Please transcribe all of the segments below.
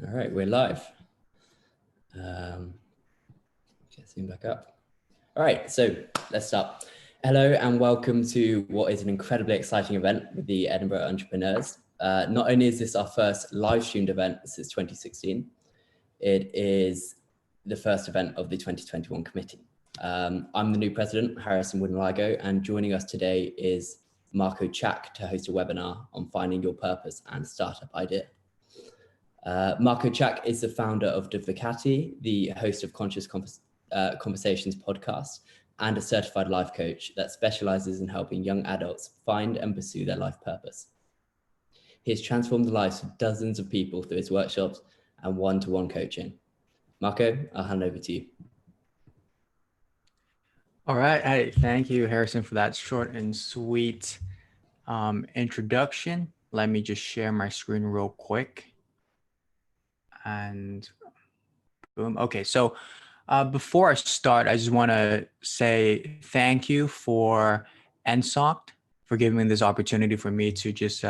All right, we're live. Get Zoom back up. All right, so let's start. Hello and welcome to what is an incredibly exciting event with the Edinburgh Entrepreneurs. Not only is this our first live streamed event since 2016, it is the first event of the 2021 committee. I'm the new president, Harrison Woodenlago, and joining us today is Marco Chak to host a webinar on finding your purpose and startup idea. Marco Chak is the founder of Divicati, the host of Conscious Conversations podcast, and a certified life coach that specializes in helping young adults find and pursue their life purpose. He has transformed the lives of dozens of people through his workshops and one-to-one coaching. Marco, I'll hand over to you. All right. Hey, thank you, Harrison, for that short and sweet introduction. Let me just share my screen real quick. And boom. Okay, so before I start, I just want to say thank you for NSOC for giving me this opportunity for me to just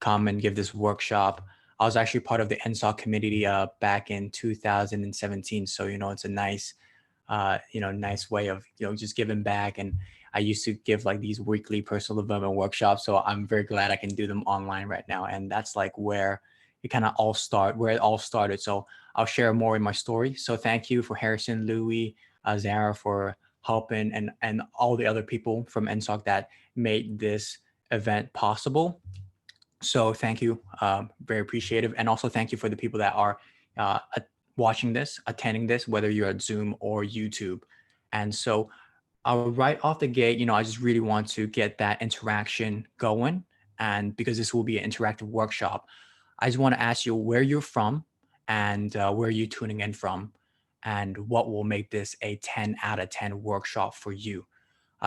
come and give this workshop. I was actually part of the NSOC committee back in 2017. So, it's a nice, nice way of, just giving back. And I used to give like these weekly personal development workshops. So I'm very glad I can do them online right now. And that's like where it kind of all started. So I'll share more in my story. So thank you for Harrison, Louis, Zara for helping and all the other people from NSOC that made this event possible. So thank you, very appreciative. And also thank you for the people that are watching this, attending this, whether you're at Zoom or YouTube. And so right off the gate, I just really want to get that interaction going. And because this will be an interactive workshop, I just want to ask you where you're from and where you're tuning in from and what will make this a 10 out of 10 workshop for you.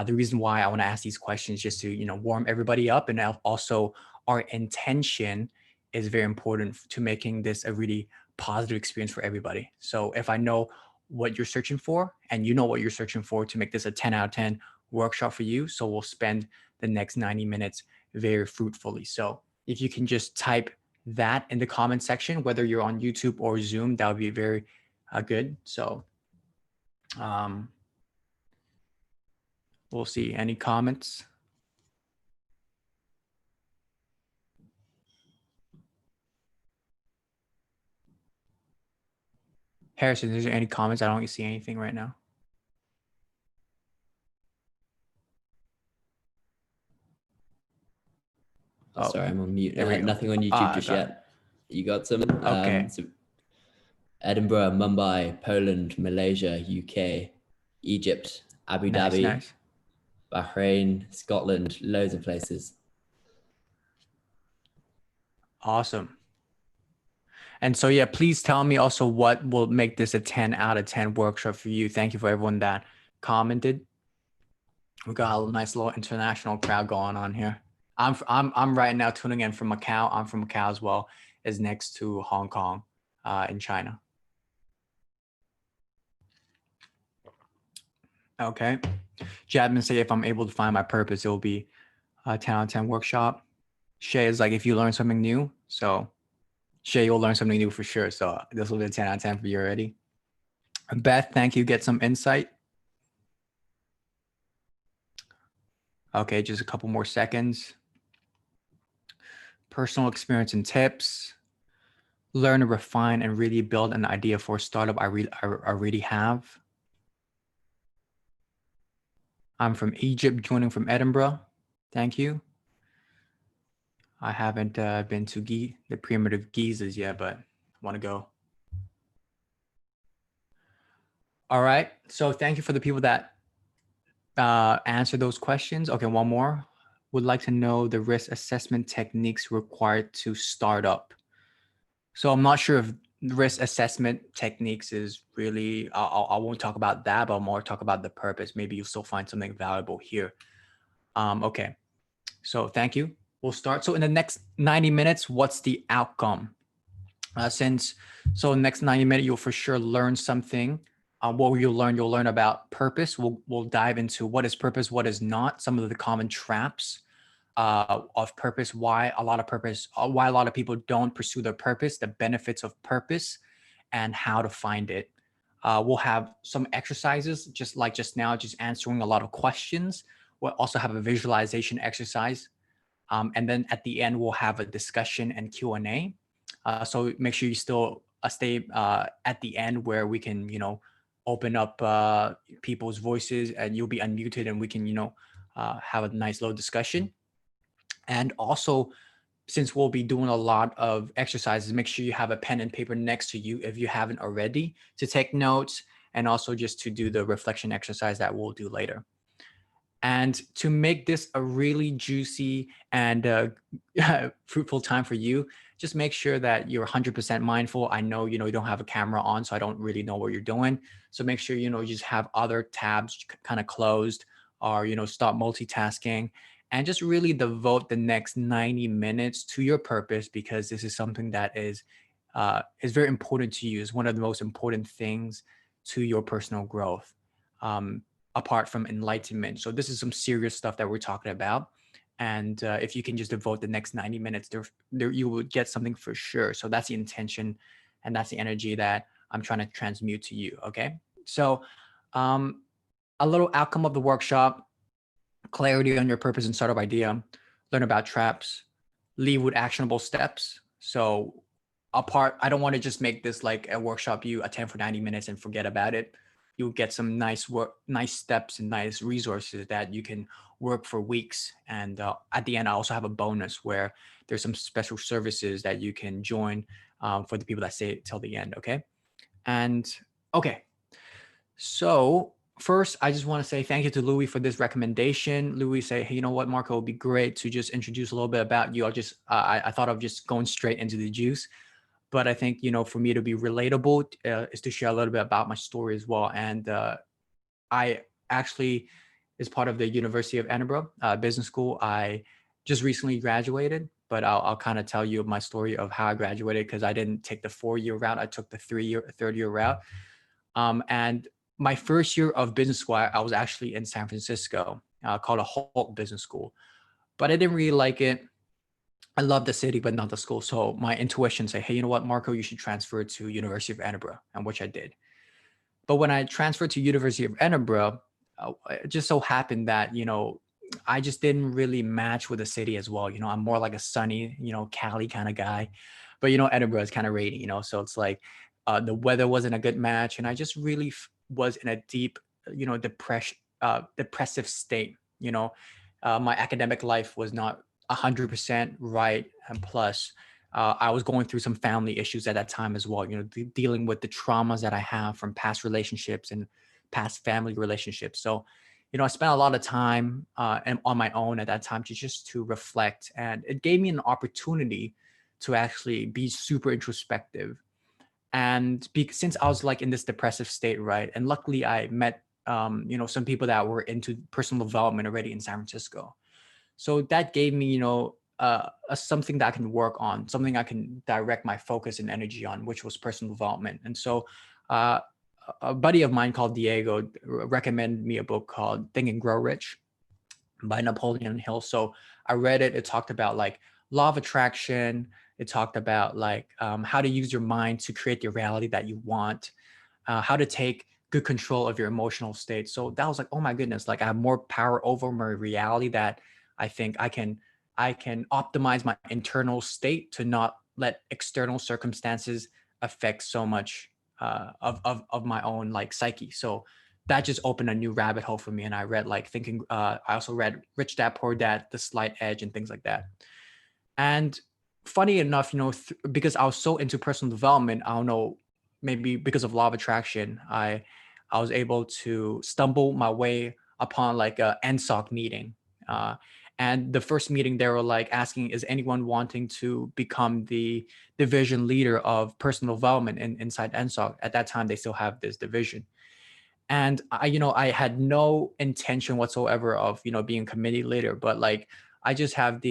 The reason why I want to ask these questions just to, warm everybody up, and also our intention is very important to making this a really positive experience for everybody. So if I know what you're searching for and you know what you're searching for to make this a 10 out of 10 workshop for you, so we'll spend the next 90 minutes very fruitfully. So if you can just type that in the comment section, whether you're on YouTube or Zoom, that would be very good. So we'll see. Any comments? Harrison, is there any comments? I don't see anything right now. Oh, sorry, I'm on mute. Nothing on YouTube just got yet. You got some? Okay. So Edinburgh, Mumbai, Poland, Malaysia, UK, Egypt, Abu Dhabi, Nice. Bahrain, Scotland, loads of places. Awesome. And so, yeah, please tell me also what will make this a 10 out of 10 workshop for you. Thank you for everyone that commented. We got a nice little international crowd going on here. I'm right now tuning in from Macau. I'm from Macau as well, is next to Hong Kong in China. Okay. Jadman say if I'm able to find my purpose, it will be a 10 out of 10 workshop. Shay is like, if you learn something new. So Shay, you'll learn something new for sure. So this will be a 10 out of 10 for you already. Beth, thank you. Get some insight. Okay, just a couple more seconds. Personal experience and tips. Learn to refine and really build an idea for a startup I already have. I'm from Egypt, joining from Edinburgh. Thank you. I haven't been to the primitive Gizas yet, but want to go. All right. So thank you for the people that answered those questions. Okay, one more. Would like to know the risk assessment techniques required to start up. So I'm not sure if risk assessment techniques is really, I won't talk about that, but I'll more talk about the purpose. Maybe you'll still find something valuable here. Okay, so thank you. We'll start. So in the next 90 minutes, what's the outcome? So next 90 minutes, you'll for sure learn something. What will you learn? You'll learn about purpose. We'll dive into what is purpose, what is not, some of the common traps. of purpose, why a lot of people don't pursue their purpose, the benefits of purpose, and how to find it. We'll have some exercises, just like just now, just answering a lot of questions. We'll also have a visualization exercise. And then at the end, we'll have a discussion and Q&A. So make sure you still stay at the end where we can, open up people's voices and you'll be unmuted and we can, have a nice little discussion. And also, since we'll be doing a lot of exercises, make sure you have a pen and paper next to you if you haven't already, to take notes and also just to do the reflection exercise that we'll do later. And to make this a really juicy and fruitful time for you, just make sure that you're 100% mindful. I know, you don't have a camera on, so I don't really know what you're doing. So make sure, you just have other tabs kind of closed, or, stop multitasking, and just really devote the next 90 minutes to your purpose, because this is something that is very important to you. It's one of the most important things to your personal growth. Apart from enlightenment. So this is some serious stuff that we're talking about. And if you can just devote the next 90 minutes, there you will get something for sure. So that's the intention and that's the energy that I'm trying to transmute to you. Okay. So a little outcome of the workshop: clarity on your purpose and startup idea, learn about traps, leave with actionable steps. So I don't want to just make this like a workshop you attend for 90 minutes and forget about it. You'll get some nice steps and nice resources that you can work for weeks. And at the end, I also have a bonus where there's some special services that you can join for the people that stay till the end. Okay. And okay. So first, I just want to say thank you to Louis for this recommendation. Louis say, hey, you know what, Marco, it would be great to just introduce a little bit about you. I thought of just going straight into the juice. But I think, for me to be relatable is to share a little bit about my story as well. And I actually is part of the University of Edinburgh Business School. I just recently graduated, but I'll kind of tell you my story of how I graduated, because I didn't take the 4-year route. I took the third year route. And my first year of business school, I was actually in San Francisco, called a Holt Business School, but I didn't really like it. I love the city, but not the school. So my intuition said, hey, you know what, Marco, you should transfer to University of Edinburgh, and which I did. But when I transferred to University of Edinburgh, it just so happened that, I just didn't really match with the city as well. I'm more like a sunny, Cali kind of guy, but, Edinburgh is kind of rainy, so it's like the weather wasn't a good match. And I just really was in a deep, depressive state. My academic life was not 100% right. And plus, I was going through some family issues at that time as well, dealing with the traumas that I have from past relationships and past family relationships. So, I spent a lot of time and on my own at that time to reflect. And it gave me an opportunity to actually be super introspective. And since I was like in this depressive state, right? And luckily I met, some people that were into personal development already in San Francisco. So that gave me, something that I can work on, something I can direct my focus and energy on, which was personal development. And so a buddy of mine called Diego recommended me a book called Think and Grow Rich by Napoleon Hill. So I read it. It talked about like law of attraction. It talked about like how to use your mind to create the reality that you want, how to take good control of your emotional state. So that was like, oh my goodness, like I have more power over my reality, that I think I can optimize my internal state to not let external circumstances affect so much of my own like psyche. So that just opened a new rabbit hole for me. And I read like I also read Rich Dad Poor Dad, The Slight Edge, and things like that. And funny enough, because I was so into personal development, I don't know, maybe because of law of attraction, I was able to stumble my way upon like a NSOC meeting. And the first meeting, they were like asking, is anyone wanting to become the division leader of personal development inside NSOC? At that time, they still have this division. And I had no intention whatsoever of, being committee leader, but like, I just have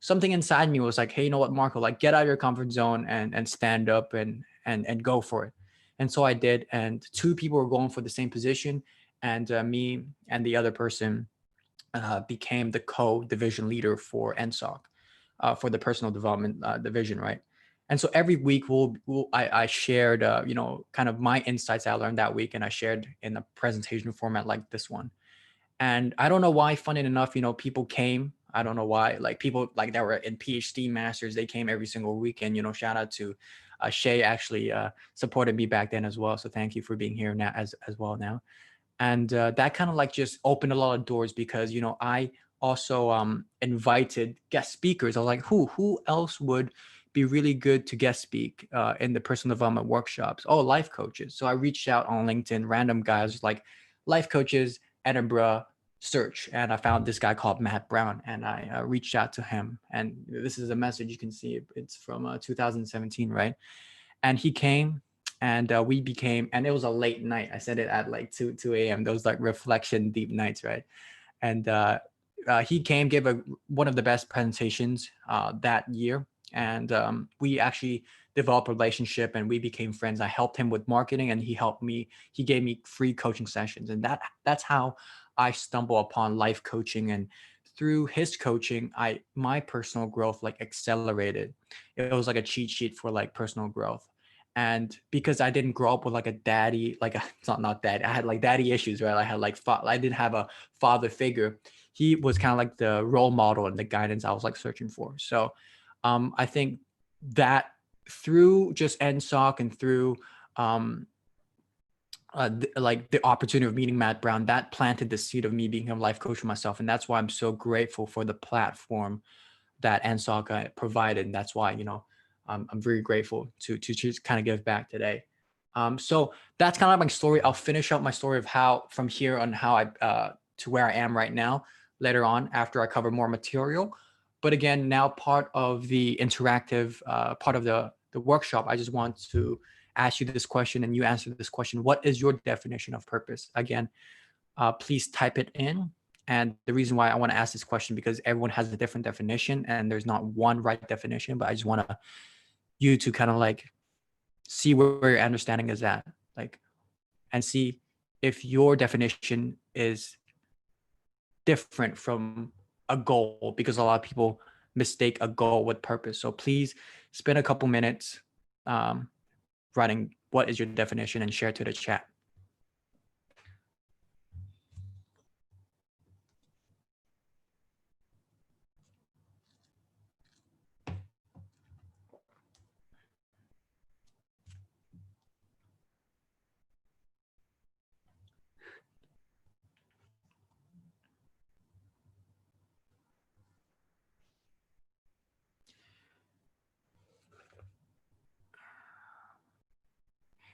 something inside me was like, hey, you know what, Marco, like get out of your comfort zone and stand up and go for it. And so I did. And 2 people were going for the same position, and me and the other person, became the co-division leader for NSOC, for the personal development division, right? And so every week I shared, kind of my insights I learned that week, and I shared in a presentation format like this one. And I don't know why, funny enough, people came. I don't know why, like people like that were in PhD masters, they came every single week. And, shout out to Shay, actually supported me back then as well. So thank you for being here now as well now. And that kind of like just opened a lot of doors, because, I also invited guest speakers. I was like, who else would be really good to guest speak in the personal development workshops? Oh, life coaches. So I reached out on LinkedIn, random guys like life coaches, Edinburgh, search. And I found this guy called Matt Brown, and I reached out to him. And this is a message, you can see it's from 2017, right? And he came, and we became, and it was a late night. I said it at like 2 a.m. Those like reflection deep nights, right? And he came, gave one of the best presentations that year. And we actually developed a relationship, and we became friends. I helped him with marketing, and he helped me. He gave me free coaching sessions, and that's how I stumbled upon life coaching. And through his coaching, my personal growth like accelerated. It was like a cheat sheet for like personal growth. And because I didn't grow up with like a daddy, like it's not daddy, I had like daddy issues, right? I had like I didn't have a father figure. He was kind of like the role model and the guidance I was like searching for. So I think that through just NSOC and through like the opportunity of meeting Matt Brown, that planted the seed of me being a life coach for myself. And that's why I'm so grateful for the platform that NSOC provided. And that's why, I'm very grateful to just kind of give back today. So that's kind of my story. I'll finish up my story of how from here on how I to where I am right now later on after I cover more material. But again, now part of the interactive part of the workshop, I just want to ask you this question, and you answer this question. What is your definition of purpose? Again, please type it in. And the reason why I want to ask this question, because everyone has a different definition, and there's not one right definition, but I just want you to kind of like see where your understanding is at, like, and see if your definition is different from a goal, because a lot of people mistake a goal with purpose. So please spend a couple minutes writing what is your definition and share to the chat.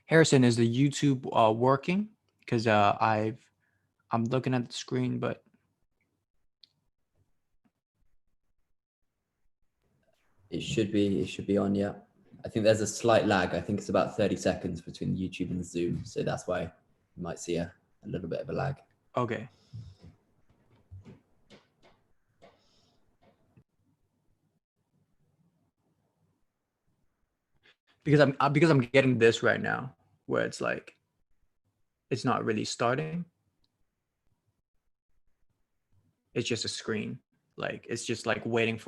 Harrison, is the YouTube working? Because I'm looking at the screen, but it should be on. Yeah, I think there's a slight lag. I think it's about 30 seconds between YouTube and Zoom, so that's why you might see a little bit of a lag. Okay. Because I'm getting this right now, where it's like it's not really starting. It's just a screen. Like it's just like waiting.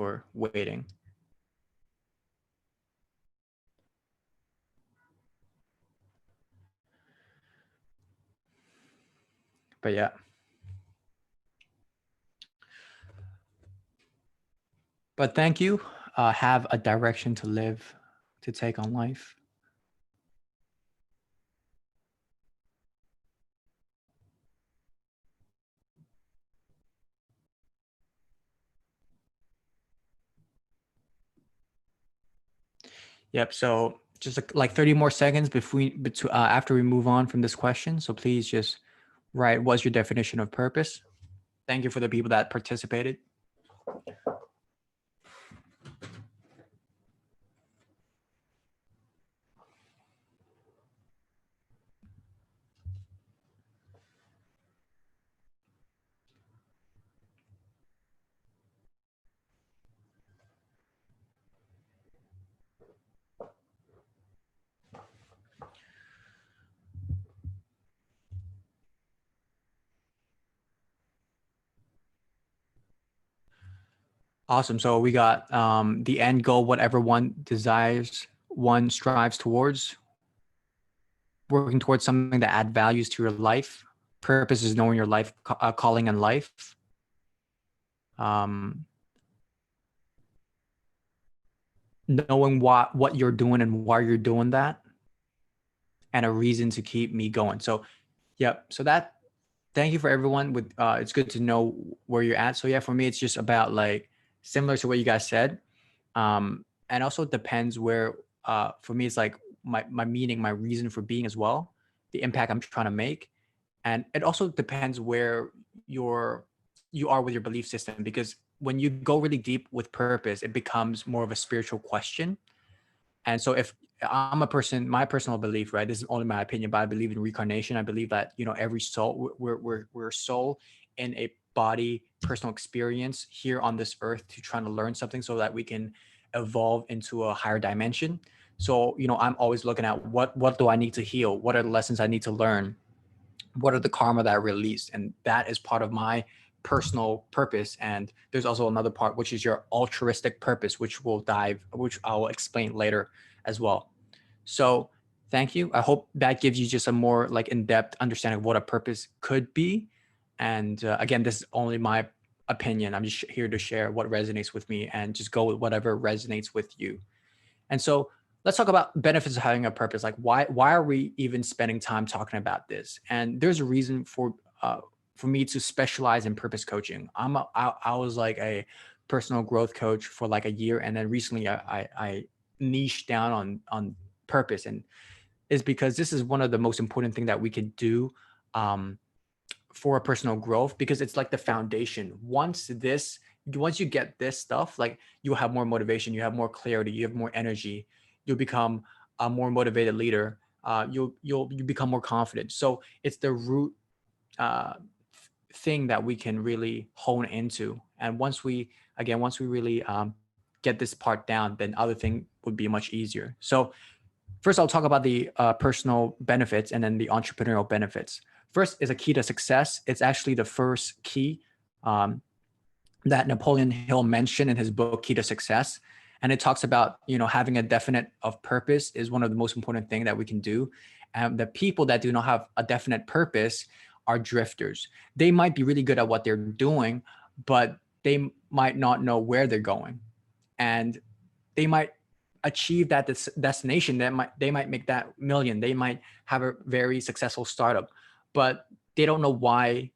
But yeah. But thank you. Have a direction to live, to take on life. Yep. So just like 30 more seconds after we move on from this question. So please just write, what's your definition of purpose? Thank you for the people that participated. Awesome. So we got the end goal, whatever one desires, one strives towards, working towards something that add values to your life. Purpose is knowing your life, calling in life. Um, Knowing what you're doing and why you're doing that, and a reason to keep me going. So, yeah. So that, thank you for everyone. With it's good to know where you're at. So yeah, for me, it's just about like similar to what you guys said. And also depends where. For me, it's like my meaning, my reason for being as well, the impact I'm trying to make, and it also depends where you are with your belief system, because when you go really deep with purpose, it becomes more of a spiritual question. And so if I'm a person, my personal belief, right, this is only my opinion, but I believe in reincarnation. I believe that, every soul, we're a soul in a body, personal experience here on this earth to trying to learn something so that we can evolve into a higher dimension. So, I'm always looking at what do I need to heal? What are the lessons I need to learn? What are the karma that I released? And that is part of my personal purpose. And there's also another part, which is your altruistic purpose, which I'll explain later as well. So thank you. I hope that gives you just a more like in-depth understanding of what a purpose could be. And again, this is only my opinion. I'm just here to share what resonates with me and just go with whatever resonates with you. And so let's talk about benefits of having a purpose. Like why are we even spending time talking about this? And there's a reason for me to specialize in purpose coaching. I was like a personal growth coach for like a year, and then recently I niched down on purpose, and is because this is one of the most important thing that we could do um, for a personal growth, because it's like the foundation. Once you get this stuff, like you'll have more motivation, you have more clarity, you have more energy, you'll become a more motivated leader. You become more confident. So it's the root uh, thing that we can really hone into. And once we really get this part down, then other thing would be much easier. So first, I'll talk about the personal benefits and then the entrepreneurial benefits. First is a key to success. It's actually the first key um, that Napoleon Hill mentioned in his book, Key to Success. And it talks about, having a definite of purpose is one of the most important thing that we can do. And the people that do not have a definite purpose are drifters. They might be really good at what they're doing, but they might not know where they're going. And they might achieve that destination. They might make that million. They might have a very successful startup, but they don't know why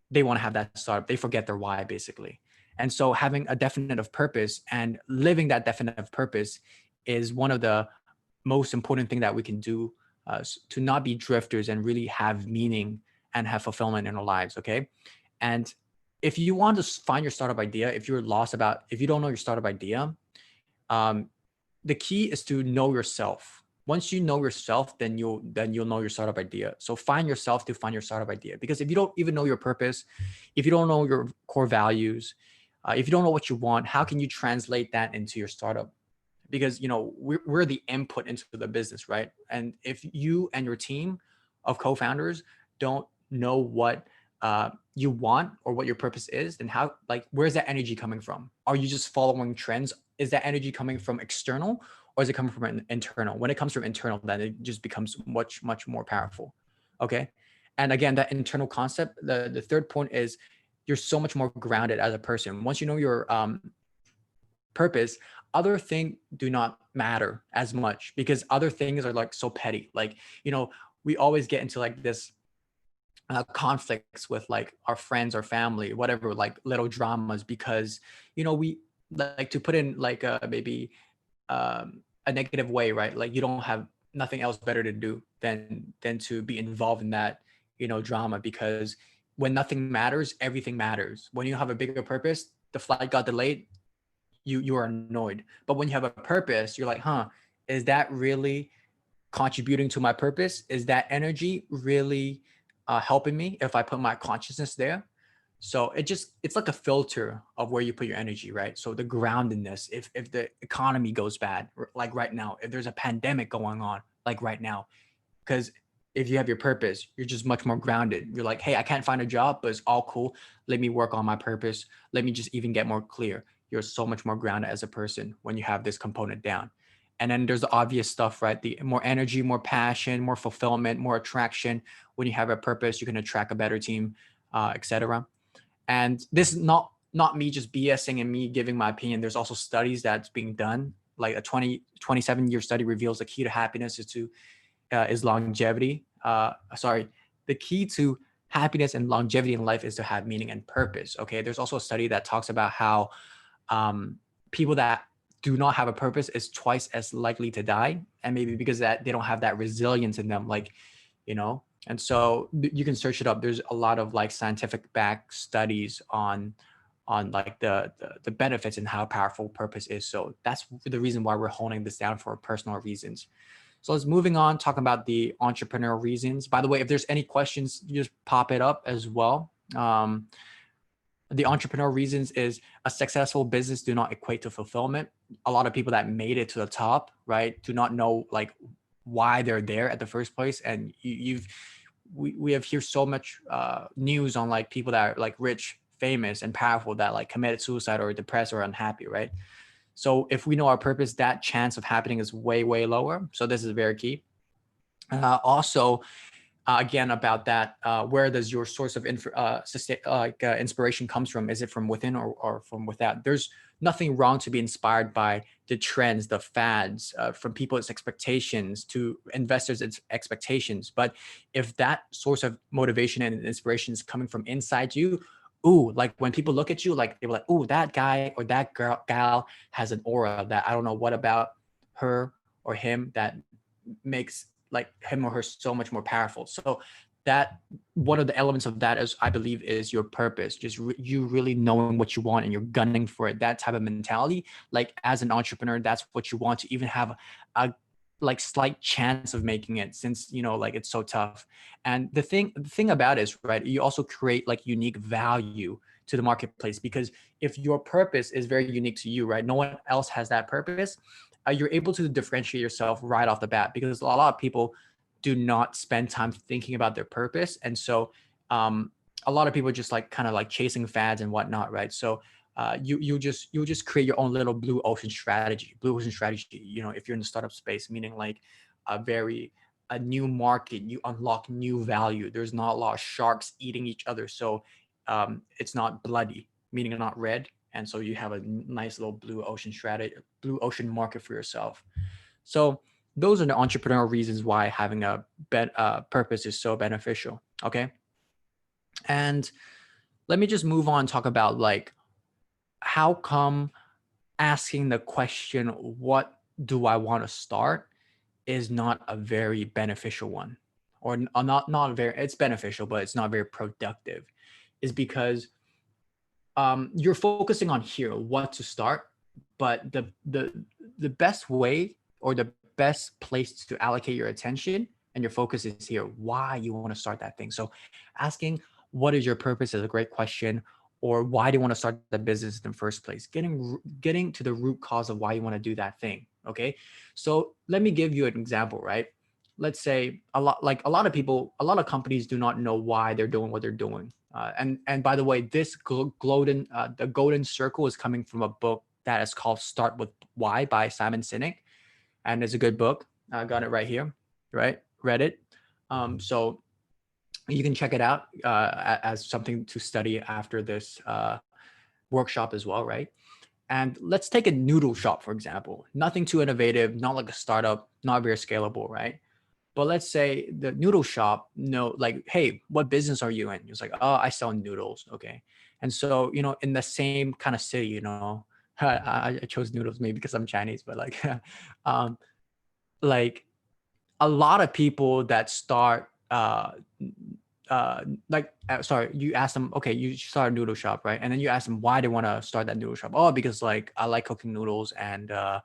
they want to have that startup. They forget their why, basically. And so having a definitive purpose and living that definitive purpose is one of the most important thing that we can do to not be drifters and really have meaning and have fulfillment in our lives. Okay. And if you want to find your startup idea, if you don't know your startup idea, um, the key is to know yourself. Once you know yourself, then you'll know your startup idea. So find yourself to find your startup idea. Because if you don't even know your purpose, if you don't know your core values, if you don't know what you want, how can you translate that into your startup? Because we're the input into the business, right? And if you and your team of co-founders don't know what you want or what your purpose is, then where's that energy coming from? Are you just following trends? Is that energy coming from external, or is it coming from an internal? When it comes from internal, then it just becomes much, much more powerful. Okay. And again, that internal concept, the third point is you're so much more grounded as a person. Once you know your purpose, other things do not matter as much, because other things are like so petty. Like, we always get into like this conflicts with like our friends or family, whatever, like little dramas, because we like to put in like maybe a negative way, right? Like you don't have nothing else better to do than to be involved in that drama, because when nothing matters, everything matters. When you have a bigger purpose, the flight got delayed, you are annoyed. But when you have a purpose, you're like, is that really contributing to my purpose? Is that energy really helping me if I put my consciousness there? So it's like a filter of where you put your energy, right? So the groundedness, if the economy goes bad, like right now, if there's a pandemic going on, like right now, because if you have your purpose, you're just much more grounded. You're like, hey, I can't find a job, but it's all cool. Let me work on my purpose. Let me just even get more clear. you're so much more grounded as a person when you have this component down. And then there's the obvious stuff, right? The more energy, more passion, more fulfillment, more attraction. When you have a purpose, you can attract a better team, etc. And this is not me just BSing and me giving my opinion. There's also studies that's being done. Like a 27-year study reveals the key to happiness is longevity. The key to happiness and longevity in life is to have meaning and purpose. Okay. There's also a study that talks about how people that do not have a purpose is twice as likely to die. And maybe because that they don't have that resilience in them, like, and so you can search it up. There's a lot of like scientific back studies on like the benefits and how powerful purpose is. So that's the reason why we're holding this down for personal reasons. So let's moving on, talking about the entrepreneurial reasons. By the way, if there's any questions, you just pop it up as well. The entrepreneurial reasons is a successful business do not equate to fulfillment. A lot of people that made it to the top, right, do not know like why they're there at the first place. And we have heard so much news on like people that are like rich, famous, and powerful that like committed suicide or depressed or unhappy, right? So if we know our purpose, that chance of happening is way, way lower. So this is very key. Also, again, about that, where does your source of inspiration comes from? Is it from within or from without? There's nothing wrong to be inspired by the trends, the fads, from people's expectations to investors' expectations. But if that source of motivation and inspiration is coming from inside you, ooh, like when people look at you, like they were like, ooh, that guy or that gal has an aura that I don't know what about her or him that makes like him or her so much more powerful. So that one of the elements of that is, I believe, is your purpose. Just you really knowing what you want and you're gunning for it. That type of mentality, like as an entrepreneur, that's what you want to even have a like slight chance of making it, since like it's so tough. And the thing about it is, right, you also create like unique value to the marketplace, because if your purpose is very unique to you, right, no one else has that purpose, you're able to differentiate yourself right off the bat, because a lot of people do not spend time thinking about their purpose. And so a lot of people just like kind of like chasing fads and whatnot, right? So you'll just create your own little blue ocean strategy. If you're in the startup space, meaning like a new market, you unlock new value. There's not a lot of sharks eating each other, so it's not bloody, meaning not red. And so you have a nice little blue ocean strategy, blue ocean market for yourself. So those are the entrepreneurial reasons why having a purpose is so beneficial. Okay. And let me just move on and talk about like, how come asking the question, what do I want to start, is not a very beneficial one, or not very, it's beneficial, but it's not very productive, is because you're focusing on here, what to start, but the best way or the best place to allocate your attention and your focus is here, why you want to start that thing. So asking what is your purpose is a great question, or why do you want to start the business in the first place? Getting to the root cause of why you want to do that thing. Okay. So let me give you an example, right? Let's say a lot of companies do not know why they're doing what they're doing. And by the way, this the golden circle is coming from a book that is called Start With Why by Simon Sinek. And it's a good book. I got it right here, right? Read it. So you can check it out as something to study after this workshop as well, right? And let's take a noodle shop, for example. Nothing too innovative, not like a startup, not very scalable, right? But let's say the noodle shop, like, hey, what business are you in? It's like, oh, I sell noodles. Okay. And so, in the same kind of city, I chose noodles maybe because I'm Chinese, but like, like a lot of people that start, you ask them, okay, you start a noodle shop, right? And then you ask them why they want to start that noodle shop. Oh, because like I like cooking noodles and, I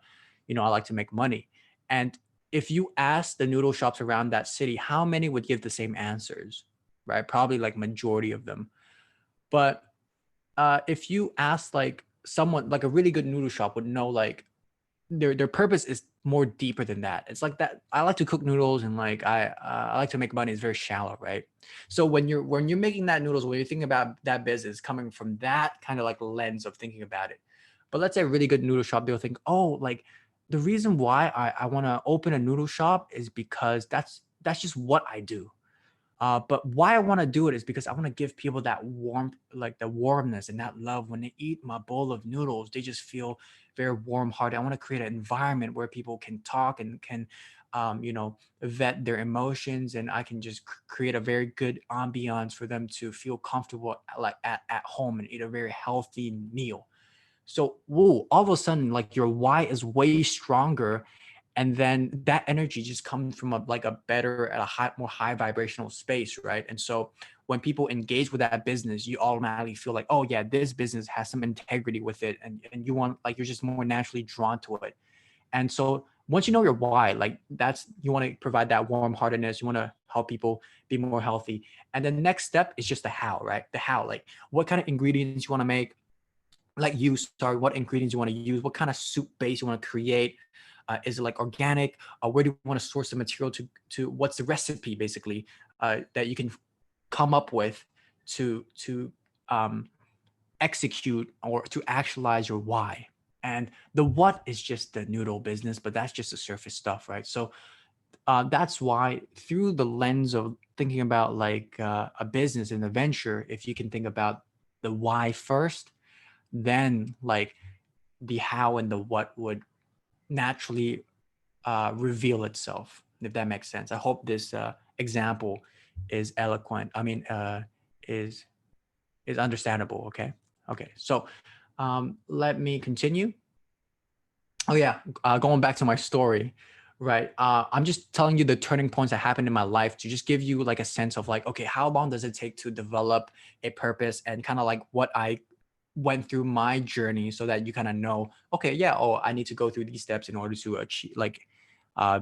like to make money. And if you ask the noodle shops around that city, how many would give the same answers, right? Probably like majority of them. But if you ask like someone, like a really good noodle shop would know, like their purpose is more deeper than that. It's like that. I like to cook noodles and like I like to make money. It's very shallow, right? So when you're making that noodles, when you're thinking about that business coming from that kind of like lens of thinking about it, But let's say a really good noodle shop, they'll think, oh, like the reason why I want to open a noodle shop is because that's just what I do. But why I want to do it is because I want to give people that warmth, like the warmness and that love. When they eat my bowl of noodles, they just feel very warm-hearted. I want to create an environment where people can talk and can, vet their emotions, and I can just create a very good ambiance for them to feel comfortable, like at home, and eat a very healthy meal. So, whoa, all of a sudden, like your why is way stronger. And then that energy just comes from a better, at a more high vibrational space, right? And so when people engage with that business, you automatically feel like, oh yeah, this business has some integrity with it. And you want, like, you're just more naturally drawn to it. And so once you know your why, like you want to provide that warm heartedness, you want to help people be more healthy. And then the next step is just the how, right? The how, like what kind of ingredients you want to make, what ingredients you want to use, what kind of soup base you want to create. Is it like organic? Where do you want to source the material to what's the recipe basically that you can come up with to execute or to actualize your why. And the what is just the noodle business, but that's just the surface stuff, right? So that's why, through the lens of thinking about like a business and a venture, if you can think about the why first, then like the how and the what would naturally reveal itself, if that makes sense. I hope this example is eloquent. I mean, is understandable. Okay. Okay. So let me continue. Oh yeah, going back to my story, right? I'm just telling you the turning points that happened in my life to just give you like a sense of like, okay, how long does it take to develop a purpose, and kind of like what I went through my journey, so that you kind of know, okay, yeah, oh, I need to go through these steps in order to achieve, like, uh,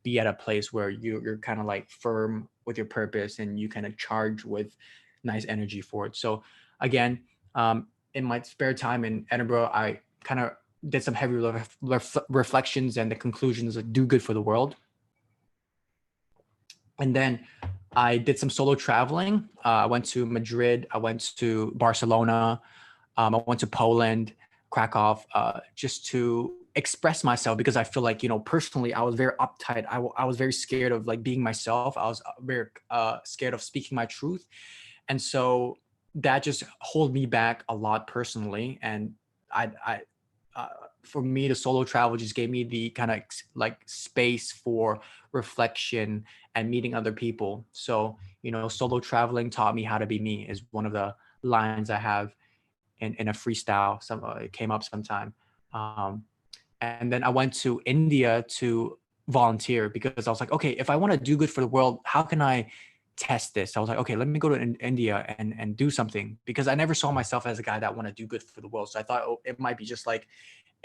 be at a place where you're kind of like firm with your purpose, and you kind of charge with nice energy for it. So again, in my spare time in Edinburgh, I kind of did some heavy reflections and the conclusions, like do good for the world. And then I did some solo traveling. I went to Madrid. I went to Barcelona. I went to Poland, Krakow, just to express myself, because I feel like, personally, I was very uptight. I was very scared of like being myself. I was very scared of speaking my truth. And so that just hold me back a lot personally. And I uh, for me, the solo travel just gave me the kind of like space for reflection and meeting other people. So, solo traveling taught me how to be me, is one of the lines I have in a freestyle. It came up sometime. Um, and then I went to India to volunteer, because I was like, okay, if I want to do good for the world, how can I test this? I was like, okay, let me go to India and do something, because I never saw myself as a guy that want to do good for the world. So I thought, oh, it might be just like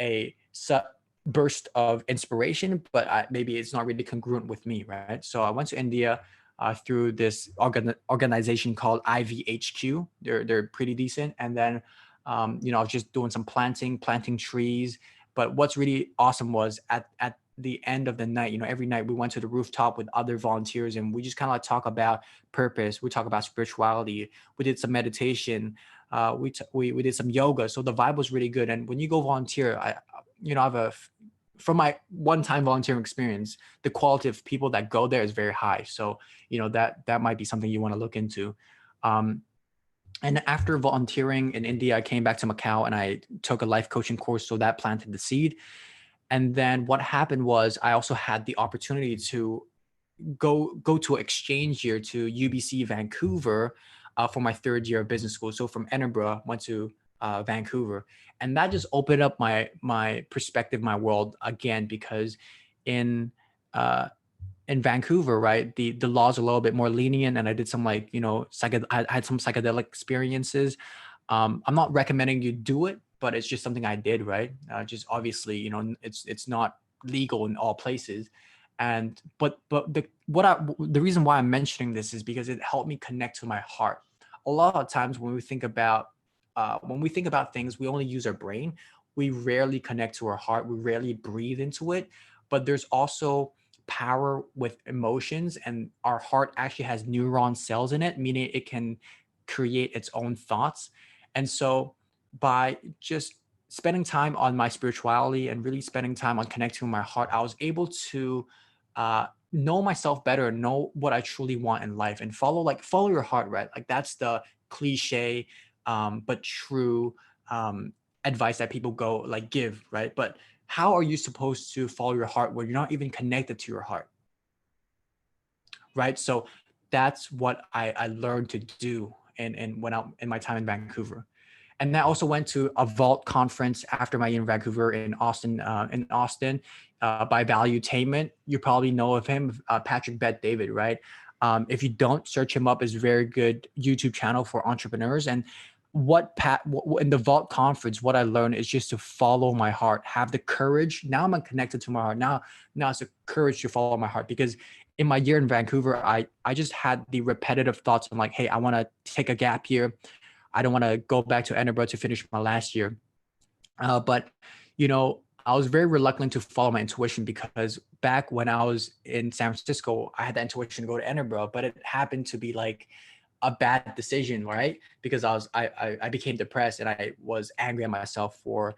a burst of inspiration, but maybe it's not really congruent with me, right? So I went to India through this organization called IVHQ. They're pretty decent. And then I was just doing some planting trees. But what's really awesome was at the end of the night, every night we went to the rooftop with other volunteers, and we just kind of like talk about purpose. We talk about spirituality. We did some meditation. We did some yoga. So the vibe was really good. And when you go volunteer, I have from my one-time volunteering experience, the quality of people that go there is very high. So, that might be something you want to look into. And after volunteering in India, I came back to Macau and I took a life coaching course. So that planted the seed. And then what happened was I also had the opportunity to go to exchange year to UBC Vancouver for my third year of business school. So from Edinburgh, went to Vancouver, and that just opened up my perspective, my world again, because in Vancouver, right, the laws are a little bit more lenient, and I did some like I had some psychedelic experiences. I'm not recommending you do it, but it's just something I did, right? Just obviously, it's not legal in all places. And but the reason why I'm mentioning this is because it helped me connect to my heart. A lot of times when we think about things, we only use our brain. We rarely connect to our heart. We rarely breathe into it. But there's also power with emotions, and our heart actually has neuron cells in it, meaning it can create its own thoughts. And so by just spending time on my spirituality and really spending time on connecting with my heart, I was able to know myself better, know what I truly want in life, and follow your heart, right? Like that's the cliche, but true advice that people give, right? But how are you supposed to follow your heart when you're not even connected to your heart, right? So that's what I learned to do when I in my time in Vancouver. And I also went to a Vault conference after my year in Vancouver in Austin, by Valuetainment. You probably know of him, Patrick Bet David, right? If you don't, search him up. Is a very good YouTube channel for entrepreneurs. And in the Vault conference, what I learned is just to follow my heart, have the courage. Now I'm connected to my heart. Now it's the courage to follow my heart, because in my year in Vancouver, I just had the repetitive thoughts. I'm like, hey, I want to take a gap year. I don't want to go back to Edinburgh to finish my last year. But, I was very reluctant to follow my intuition, because back when I was in San Francisco, I had the intuition to go to Edinburgh, but it happened to be like a bad decision, right? Because I became depressed, and I was angry at myself for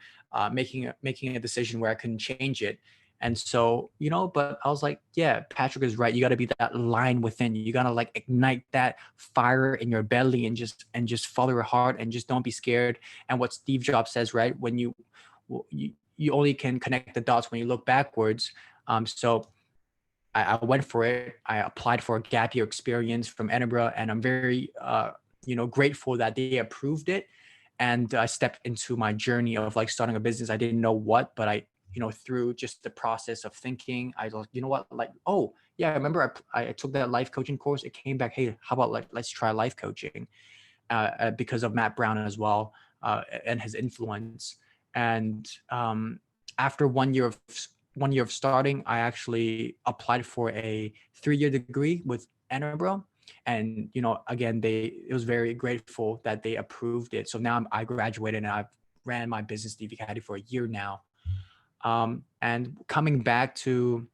making a decision where I couldn't change it. And so, but I was like, yeah, Patrick is right. You got to be that line within you. You got to like ignite that fire in your belly, and just follow your heart, and just don't be scared. And what Steve Jobs says, right? When you only can connect the dots when you look backwards. So I went for it. I applied for a gap year experience from Edinburgh, and I'm very, grateful that they approved it. And I stepped into my journey of like starting a business. I didn't know what, but through just the process of thinking, I was, you know what, like, oh yeah, I remember I took that life coaching course. It came back, hey, how about let's try life coaching, because of Matt Brown as well, and his influence. And after 1 year of starting, I actually applied for a 3-year degree with Edinburgh. And, again, it was very grateful that they approved it. So now I graduated, and I've ran my business Divicati for a year now. And coming back to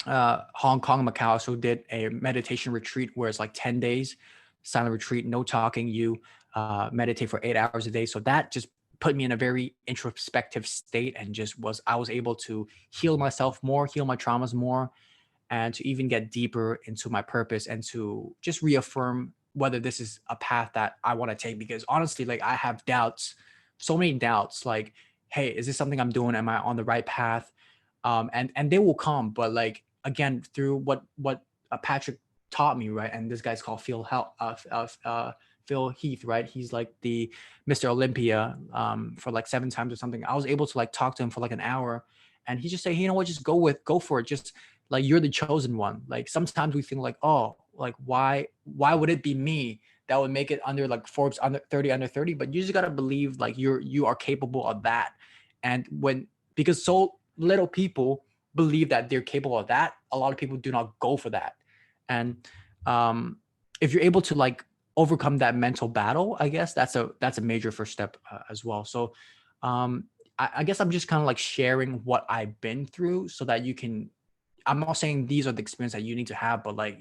Hong Kong and Macau, I also did a meditation retreat where it's like 10 days, silent retreat, no talking. You meditate for 8 hours a day. So that just put me in a very introspective state, and I was able to heal myself more, heal my traumas more, and to even get deeper into my purpose, and to just reaffirm whether this is a path that I want to take. Because honestly, like, I have doubts, so many doubts, like, hey, is this something I'm doing? Am I on the right path? And they will come, but like, again, through what Patrick taught me, right? And this guy's called Phil Heath, right? He's like the Mr. Olympia for like 7 times or something. I was able to like talk to him for like an hour, and he just said, hey, you know what, just go for it. Just like, you're the chosen one. Like, sometimes we feel like, oh, like, why would it be me that would make it under like Forbes under 30, but you just got to believe like you are capable of that. And because so little people believe that they're capable of that, a lot of people do not go for that. And if you're able to like overcome that mental battle, I guess that's a major first step as well. So I guess I'm just kind of like sharing what I've been through, so that you can, I'm not saying these are the experience that you need to have, but like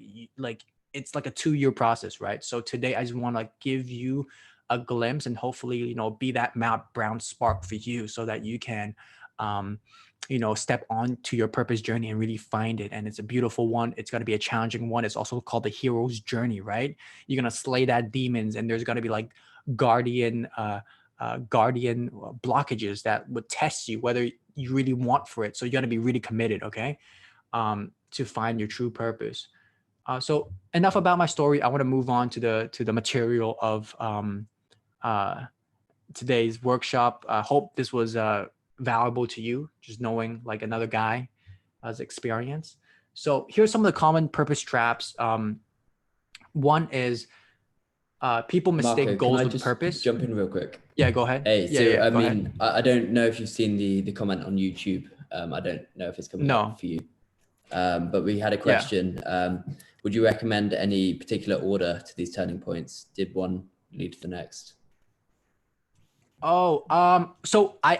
it's like a 2-year process, right? So today I just want to give you a glimpse, and hopefully, be that Matt Brown spark for you, so that you can, step on to your purpose journey and really find it. And it's a beautiful one. It's going to be a challenging one. It's also called the hero's journey, right? You're going to slay that demons, and there's going to be like guardian blockages that would test you whether you really want for it. So you got to be really committed, okay, to find your true purpose. So enough about my story. I want to move on to the material of today's workshop. I hope this was valuable to you, just knowing like another guy has experience. So here's some of the common purpose traps. One is people mistake Marco, goals can I with just purpose. jump in real quick? Yeah, go ahead. Hey, so Yeah, I go ahead. mean, I don't know if you've seen the comment on YouTube. I don't know if it's coming No. up for you. But we had a Yeah. question. Would you recommend any particular order to these turning points? Did one lead to the next? Oh, so sorry.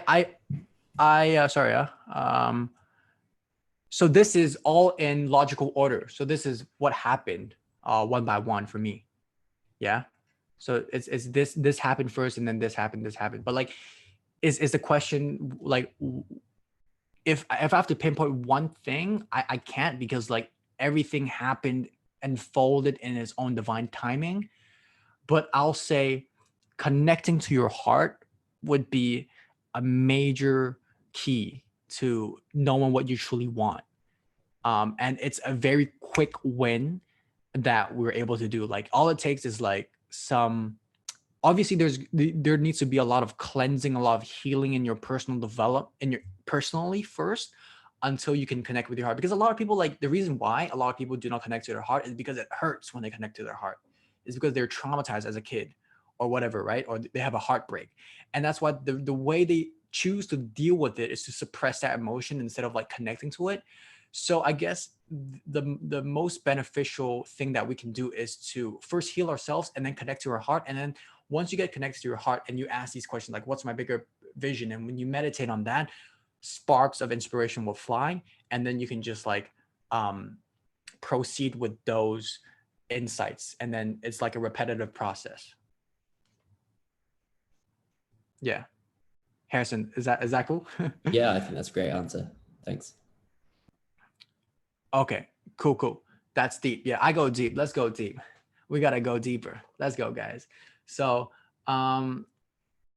So this is all in logical order. So this is what happened one by one for me. Yeah. So it's this happened first, and then this happened. But like, is the question, like, if I have to pinpoint one thing, I can't, because like everything happened and folded in its own divine timing. But I'll say connecting to your heart would be a major key to knowing what you truly want. And it's a very quick win that we're able to do. Like all it takes is like some, obviously there needs to be a lot of cleansing, a lot of healing in your personally first, until you can connect with your heart. Because a lot of people, like the reason why a lot of people do not connect to their heart is because it hurts when they connect to their heart. It's because they're traumatized as a kid or whatever, right? Or they have a heartbreak. And that's why the way they choose to deal with it is to suppress that emotion instead of like connecting to it. So I guess the most beneficial thing that we can do is to first heal ourselves and then connect to our heart. And then once you get connected to your heart and you ask these questions, like, what's my bigger vision? And when you meditate on that, sparks of inspiration will fly. And then you can just like proceed with those insights. And then it's like a repetitive process. Yeah. Harrison, is that cool? Yeah, I think that's a great answer. Thanks. Okay, cool. That's deep. Yeah, I go deep. Let's go deep. We got to go deeper. Let's go, guys. So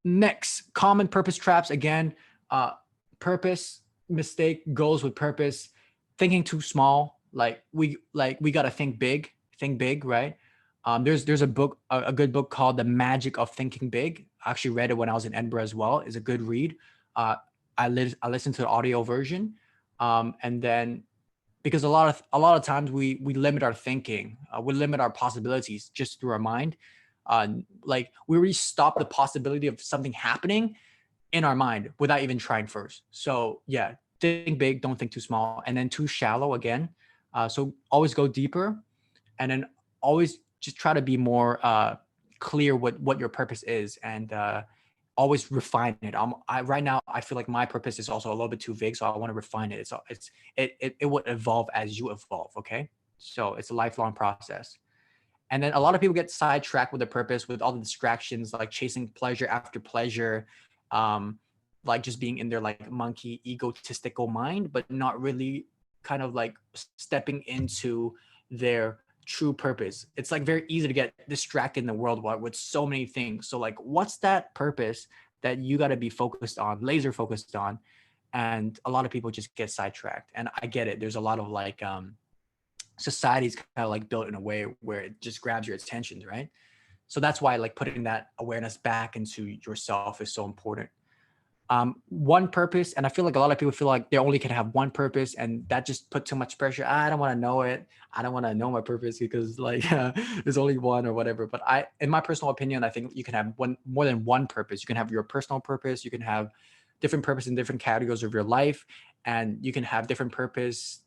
next, common purpose traps. Again, purpose, mistake, goals with purpose, thinking too small. Like we got to think big, right? There's a book, a good book called The Magic of Thinking Big. I actually read it when I was in Edinburgh as well. It's a good read. I listened to the audio version. And then, because a lot of times we limit our thinking, we limit our possibilities just through our mind. Like we already stop the possibility of something happening in our mind without even trying first. So yeah, think big, don't think too small, and then too shallow again. So always go deeper, and then always just try to be more clear what your purpose is, and always refine it. Right now I feel like my purpose is also a little bit too vague, so I want to refine it. It will evolve as you evolve. Okay, so it's a lifelong process. And then a lot of people get sidetracked with their purpose, with all the distractions, like chasing pleasure after pleasure, like just being in their like monkey egotistical mind, but not really kind of like stepping into their true purpose. It's like very easy to get distracted in the world with so many things. So like, what's that purpose that you got to be focused on, laser focused on? And a lot of people just get sidetracked. And I get it. There's a lot of like, society's kind of like built in a way where it just grabs your attention, right? So that's why like putting that awareness back into yourself is so important. One purpose, and I feel like a lot of people feel like they only can have one purpose, and that just put too much pressure. I don't want to know it. I don't want to know my purpose because like there's only one or whatever. But in my personal opinion, I think you can have more than one purpose. You can have your personal purpose. You can have different purpose in different categories of your life, and you can have different purpose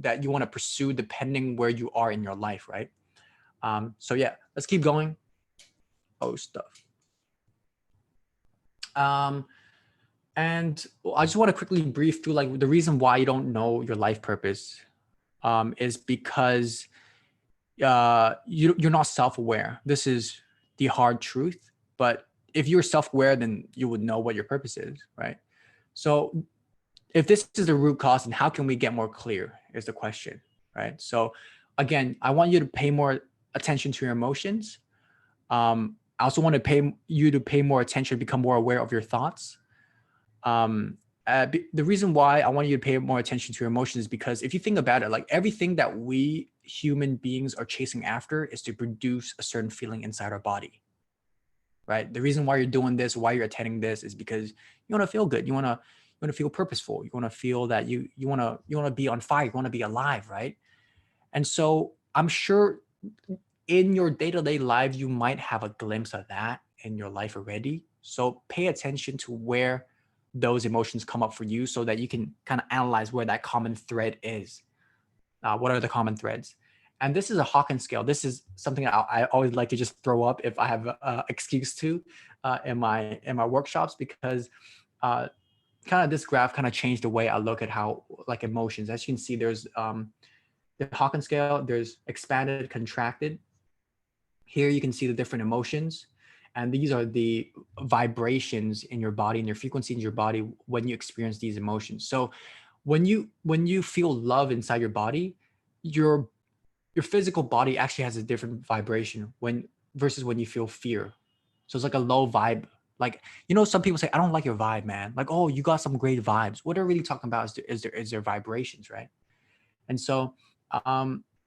that you want to pursue depending where you are in your life, right? So yeah, let's keep going. Oh, stuff. And I just want to quickly brief through like the reason why you don't know your life purpose is because you're not self-aware. This is the hard truth. But if you're self-aware, then you would know what your purpose is, right? So if this is the root cause, then how can we get more clear is the question, right? So again, I want you to pay more attention to your emotions. I also want to pay more attention, become more aware of your thoughts. The reason why I want you to pay more attention to your emotions is because if you think about it, like everything that we human beings are chasing after is to produce a certain feeling inside our body, right? The reason why you're doing this, why you're attending this, is because you want to feel good. You want to feel purposeful. You want to feel that you want to be on fire. You want to be alive, right? And so I'm sure in your day-to-day life, you might have a glimpse of that in your life already. So pay attention to where those emotions come up for you so that you can kind of analyze where that common thread is. What are the common threads? And this is a Hakan scale. This is something I always like to just throw up if I have an excuse to in my workshops, because kind of this graph kind of changed the way I look at how like emotions. As you can see, there's the Hakan scale, there's expanded, contracted. Here you can see the different emotions. And these are the vibrations in your body and your frequency in your body when you experience these emotions. So when you feel love inside your body, your physical body actually has a different vibration versus when you feel fear. So it's like a low vibe. Like, some people say, I don't like your vibe, man. Like, oh, you got some great vibes. What they're really talking about is their vibrations, right? And so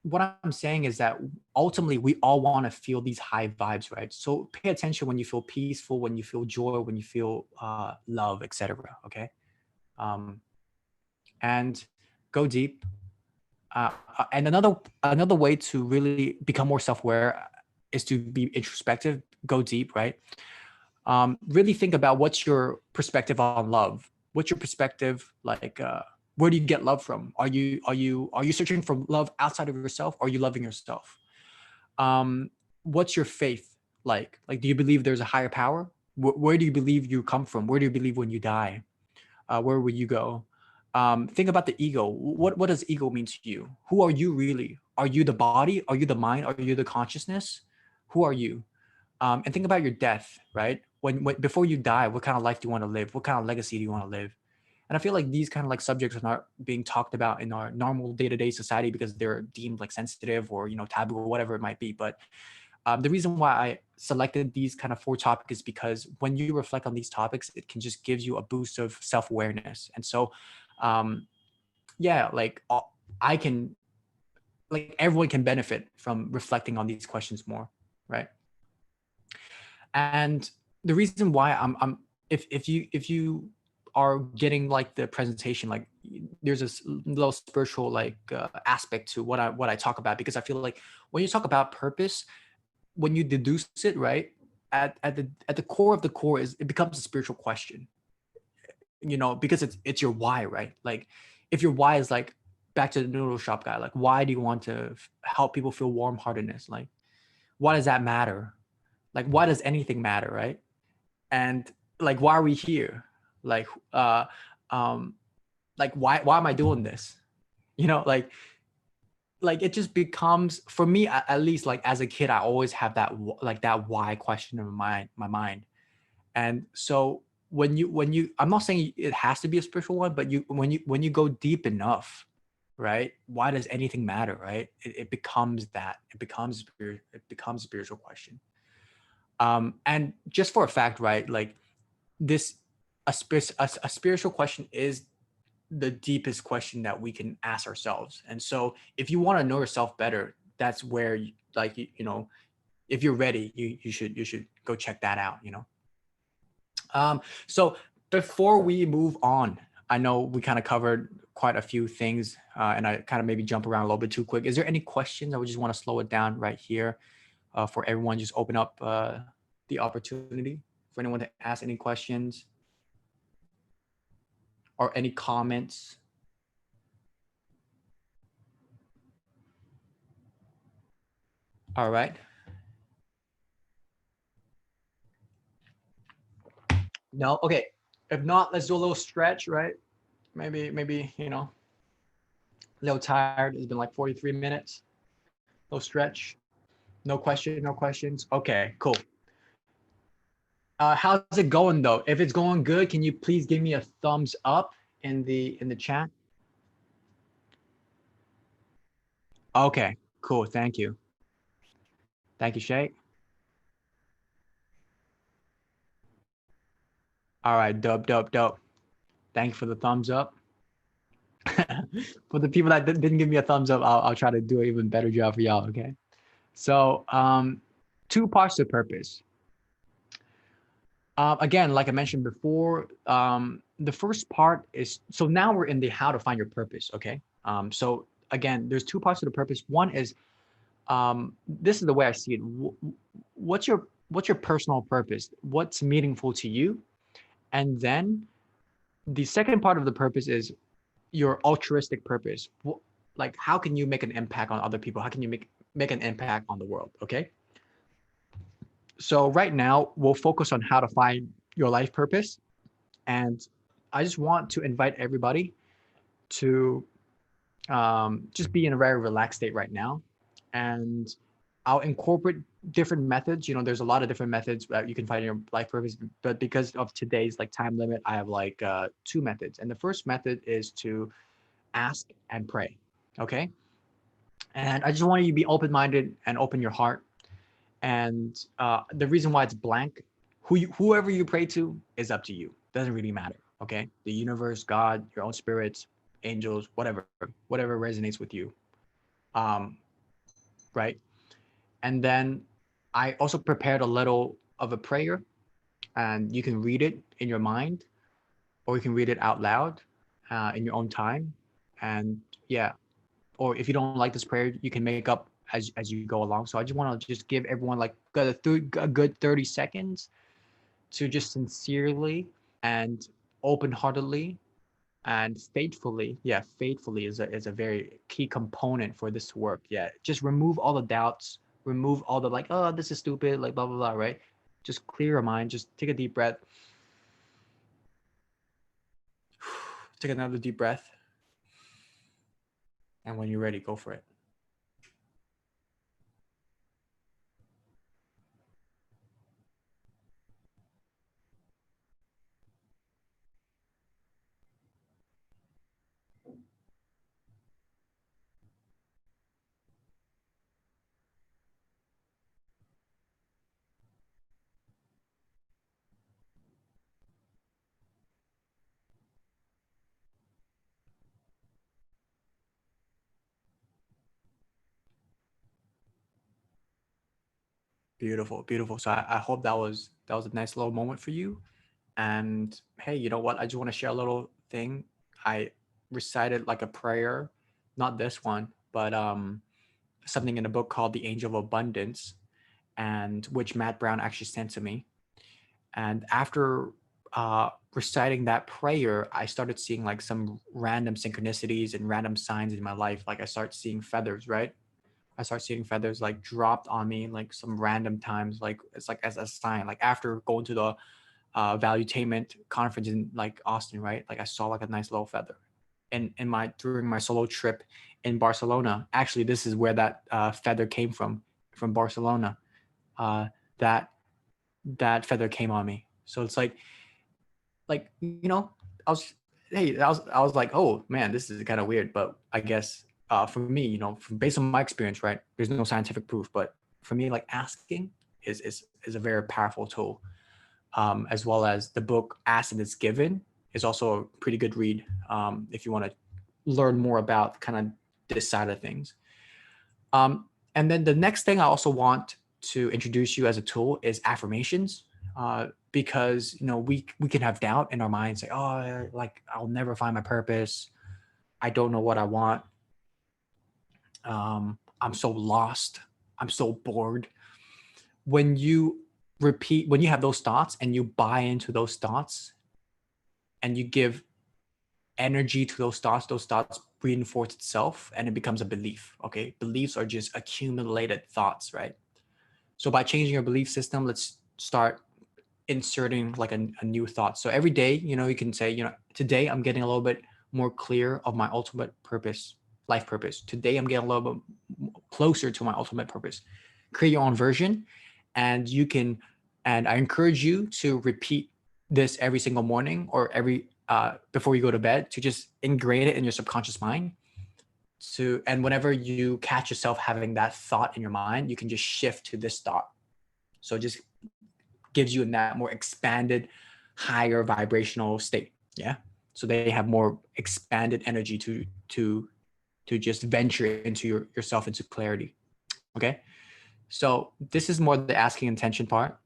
what I'm saying is that ultimately we all want to feel these high vibes, right? So pay attention when you feel peaceful, when you feel joy, when you feel love, etc. Okay. Um, and go deep. And another way to really become more self-aware is to be introspective, go deep, right? Really think about what's your perspective on love. What's your perspective like? Where do you get love from? Are you searching for love outside of yourself? Or are you loving yourself? What's your faith like? Like, do you believe there's a higher power? Where do you believe you come from? Where do you believe when you die? Where will you go? Think about the ego. What does ego mean to you? Who are you really? Are you the body? Are you the mind? Are you the consciousness? Who are you? And think about your death, right? When before you die, what kind of life do you want to live? What kind of legacy do you want to live? And I feel like these kind of like subjects are not being talked about in our normal day-to-day society because they're deemed like sensitive or taboo or whatever it might be. But the reason why I selected these kind of 4 topics is because when you reflect on these topics, it can just give you a boost of self-awareness. And so, yeah, like I can, like everyone can benefit from reflecting on these questions more, right? And the reason why I'm if you are getting like the presentation, like there's this little spiritual like aspect to what I talk about, because I feel like when you talk about purpose, when you deduce it, right, at the core of the core is it becomes a spiritual question, because it's your why, right? Like if your why is like, back to the noodle shop guy, like why do you want to help people feel warm-heartedness? Like why does that matter? Like why does anything matter, right? And like why are we here? Like um like why am I doing this? Like it just becomes, for me at least, like as a kid I always have that that why question in my mind. And so when you I'm not saying it has to be a spiritual one, but when you go deep enough, right, why does anything matter, right? It becomes a spiritual question. And just for a fact, right, like this a spiritual question is the deepest question that we can ask ourselves. And so if you want to know yourself better, that's where if you're ready, you should go check that out. So before we move on, I know we kind of covered quite a few things, and I kind of maybe jump around a little bit too quick. Is there any questions? I would just want to slow it down right here for everyone. Just open up the opportunity for anyone to ask any questions or any comments. All right. No? Okay. If not, let's do a little stretch, right? Maybe, a little tired. It's been like 43 minutes. Little stretch. No questions. Okay, cool. How's it going though? If it's going good, can you please give me a thumbs up in the chat? Okay, cool. Thank you. Thank you, Shay. All right, dope. Thank you for the thumbs up. For the people that didn't give me a thumbs up, I'll try to do an even better job for y'all. Okay. So 2 parts to purpose. Again, like I mentioned before, the first part is, so now we're in the how to find your purpose. Okay. So again, there's 2 parts to the purpose. One is, this is the way I see it. What's your personal purpose? What's meaningful to you? And then the second part of the purpose is your altruistic purpose. Like, how can you make an impact on other people? How can you make an impact on the world? Okay. So right now we'll focus on how to find your life purpose. And I just want to invite everybody to just be in a very relaxed state right now. And I'll incorporate different methods. You know, there's a lot of different methods that you can find in your life purpose, but because of today's like time limit, I have like two methods. And the first method is to ask and pray. Okay. And I just want you to be open-minded and open your heart. And the reason why it's blank, whoever you pray to is up to you. Doesn't really matter. Okay. The universe, God, your own spirits, angels, whatever resonates with you. Right. And then I also prepared a little of a prayer, and you can read it in your mind, or you can read it out loud in your own time. And yeah, or if you don't like this prayer, you can make up as you go along. So I just want to just give everyone like a good 30 seconds to just sincerely and open-heartedly and faithfully, yeah, faithfully is a very key component for this to work. Yeah, just remove all the doubts, remove all the like, oh, this is stupid, like blah blah blah, right? Just clear your mind, just take a deep breath. Take another deep breath. And when you're ready, go for it. Beautiful, beautiful. So I hope that was a nice little moment for you. And hey, you know what? I just want to share a little thing. I recited like a prayer, not this one, but something in a book called The Angel of Abundance, and which Matt Brown actually sent to me. And after reciting that prayer, I started seeing like some random synchronicities and random signs in my life. Like I start seeing feathers, right? I start seeing feathers like dropped on me like some random times. Like it's like as a sign. Like after going to the Valuetainment conference in like Austin, right? Like I saw like a nice little feather. And in my during my solo trip in Barcelona, actually this is where that feather came from Barcelona. That that feather came on me. So it's like you know, I was I was like, oh man, this is kind of weird, but I guess for me, you know, based on my experience, right? There's no scientific proof, but for me, like asking is a very powerful tool. As well as the book Acid is Given is also a pretty good read if you want to learn more about kind of this side of things. And then the next thing I also want to introduce you as a tool is affirmations, because you know we can have doubt in our minds, say, oh, like I'll never find my purpose. I don't know what I want. I'm so lost. I'm so bored. When you when you have those thoughts and you buy into those thoughts and you give energy to those thoughts reinforce itself and it becomes a belief. Okay. Beliefs are just accumulated thoughts, right? So by changing your belief system, let's start inserting like a new thought. So every day, you know, you can say, you know, today I'm getting a little bit more clear of my ultimate purpose, life purpose. Today I'm getting a little bit closer to my ultimate purpose. Create your own version, and you can, and I encourage you to repeat this every single morning or every before you go to bed, to just ingrain it in your subconscious mind. And whenever you catch yourself having that thought in your mind, you can just shift to this thought. So it just gives you in that more expanded, higher vibrational state. Yeah. So they have more expanded energy to just venture into yourself into clarity. Okay. So this is more the asking intention part.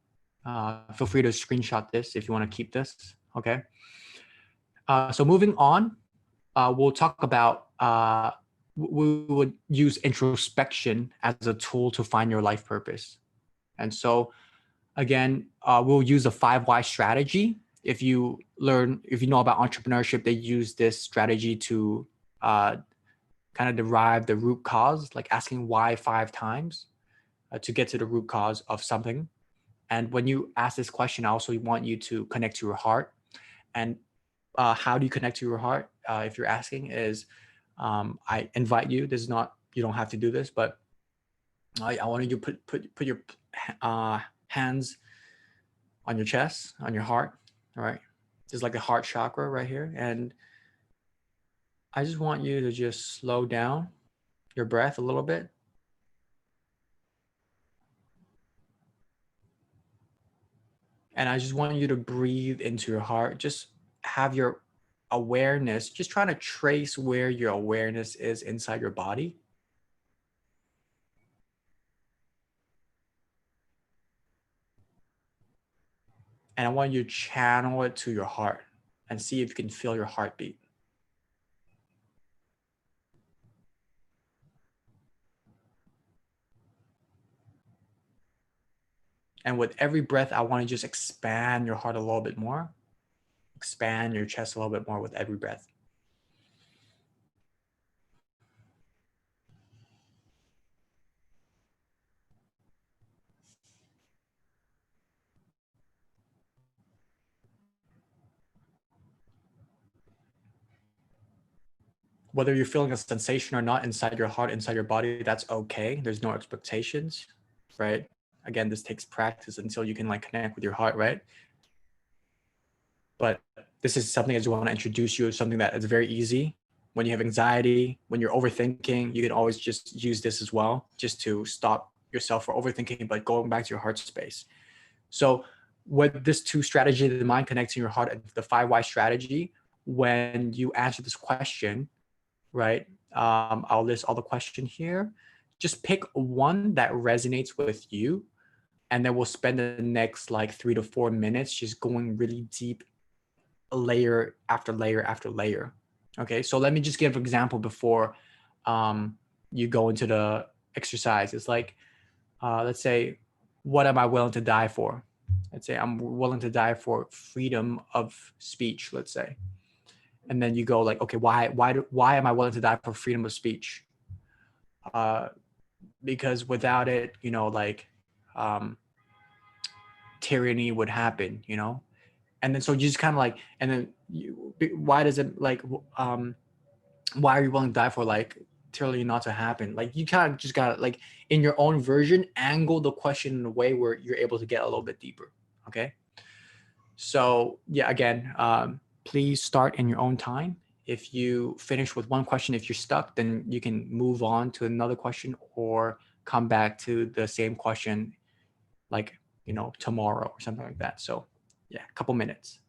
Feel free to screenshot this if you want to keep this. Okay. So moving on, we'll talk about, we would use introspection as a tool to find your life purpose. And so again, we'll use a 5 why strategy. If you know about entrepreneurship, they use this strategy to kind of derive the root cause, like asking why 5 times to get to the root cause of something. And when you ask this question, I also want you to connect to your heart. And how do you connect to your heart? If you're asking is, I invite you, this is not, you don't have to do this, but I want you to put your hands on your chest, on your heart. All right. Just like the heart chakra right here. And I just want you to just slow down your breath a little bit. And I just want you to breathe into your heart. Just have your awareness, just trying to trace where your awareness is inside your body. And I want you to channel it to your heart and see if you can feel your heartbeat. And with every breath, I want to just expand your heart a little bit more, expand your chest a little bit more with every breath. Whether you're feeling a sensation or not inside your heart, inside your body, that's okay. There's no expectations, right? Again, this takes practice until you can like connect with your heart, right? But this is something I just want to introduce you to, something that is very easy. When you have anxiety, when you're overthinking, you can always just use this as well, just to stop yourself from overthinking, but going back to your heart space. So with this 2 strategy, the mind connecting your heart and the 5 why strategy, when you answer this question, right? I'll list all the question here. Just pick one that resonates with you. And then we'll spend the next like 3 to 4 minutes just going really deep, layer after layer after layer. Okay, so let me just give an example before you go into the exercise. It's like, let's say, what am I willing to die for? Let's say I'm willing to die for freedom of speech, let's say. And then you go like, okay, why am I willing to die for freedom of speech? Because without it, like tyranny would happen, And then so you just kind of like, and then why does it like, why are you willing to die for like tyranny not to happen? Like you kind of just got like in your own version, angle the question in a way where you're able to get a little bit deeper. Okay. So yeah, again, please start in your own time. If you finish with one question, if you're stuck, then you can move on to another question or come back to the same question, like, tomorrow or something like that. So yeah, a couple minutes.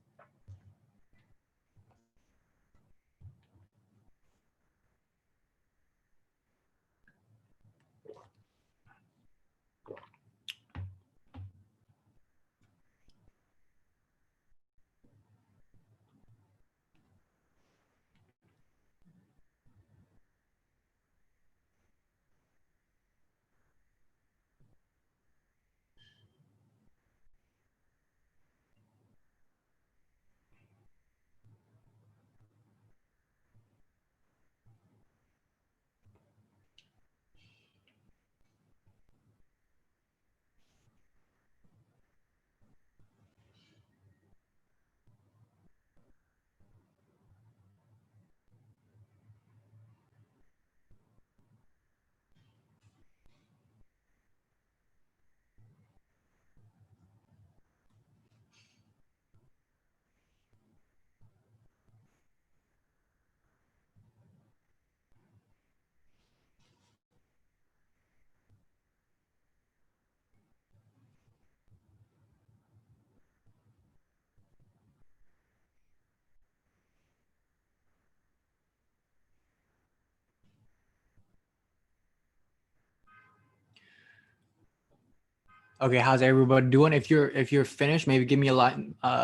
Okay, how's everybody doing? If you're finished, maybe give me a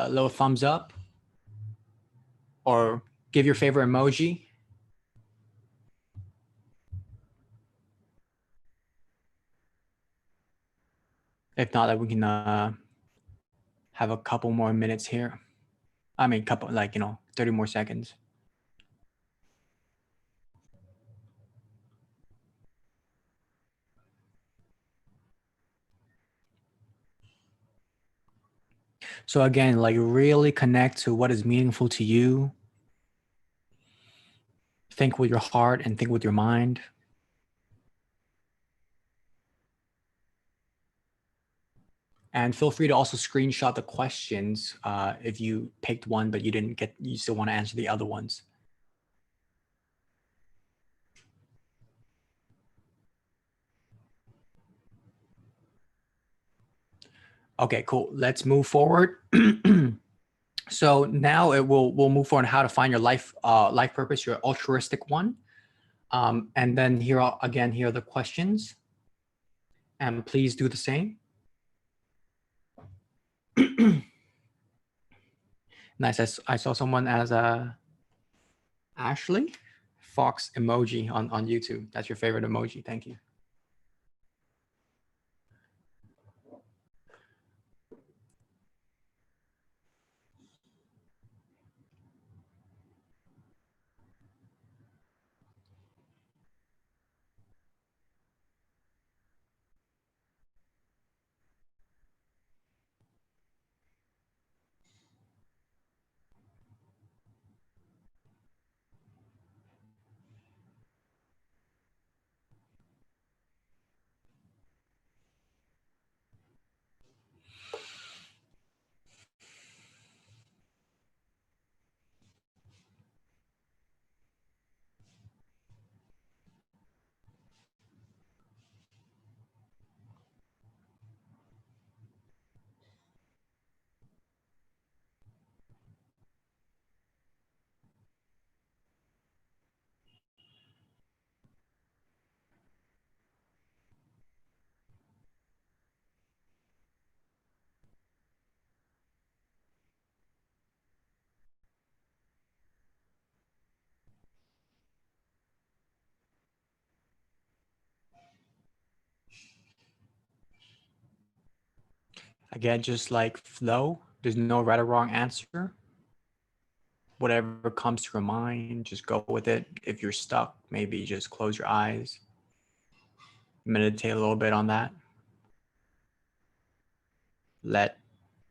little thumbs up or give your favorite emoji. If not, that we can have a couple more minutes here. I mean, couple 30 more seconds. So again, like really connect to what is meaningful to you. Think with your heart and think with your mind. And feel free to also screenshot the questions if you picked one, but you still want to answer the other ones. Okay, cool. Let's move forward. So now we'll move forward on how to find your life purpose, your altruistic one. And then here are the questions. And please do the same. Nice. I saw someone as Ashley Fox emoji on YouTube. That's your favorite emoji. Thank you. Again, just like flow, there's no right or wrong answer. Whatever comes to your mind, just go with it. If you're stuck, maybe just close your eyes, meditate a little bit on that. Let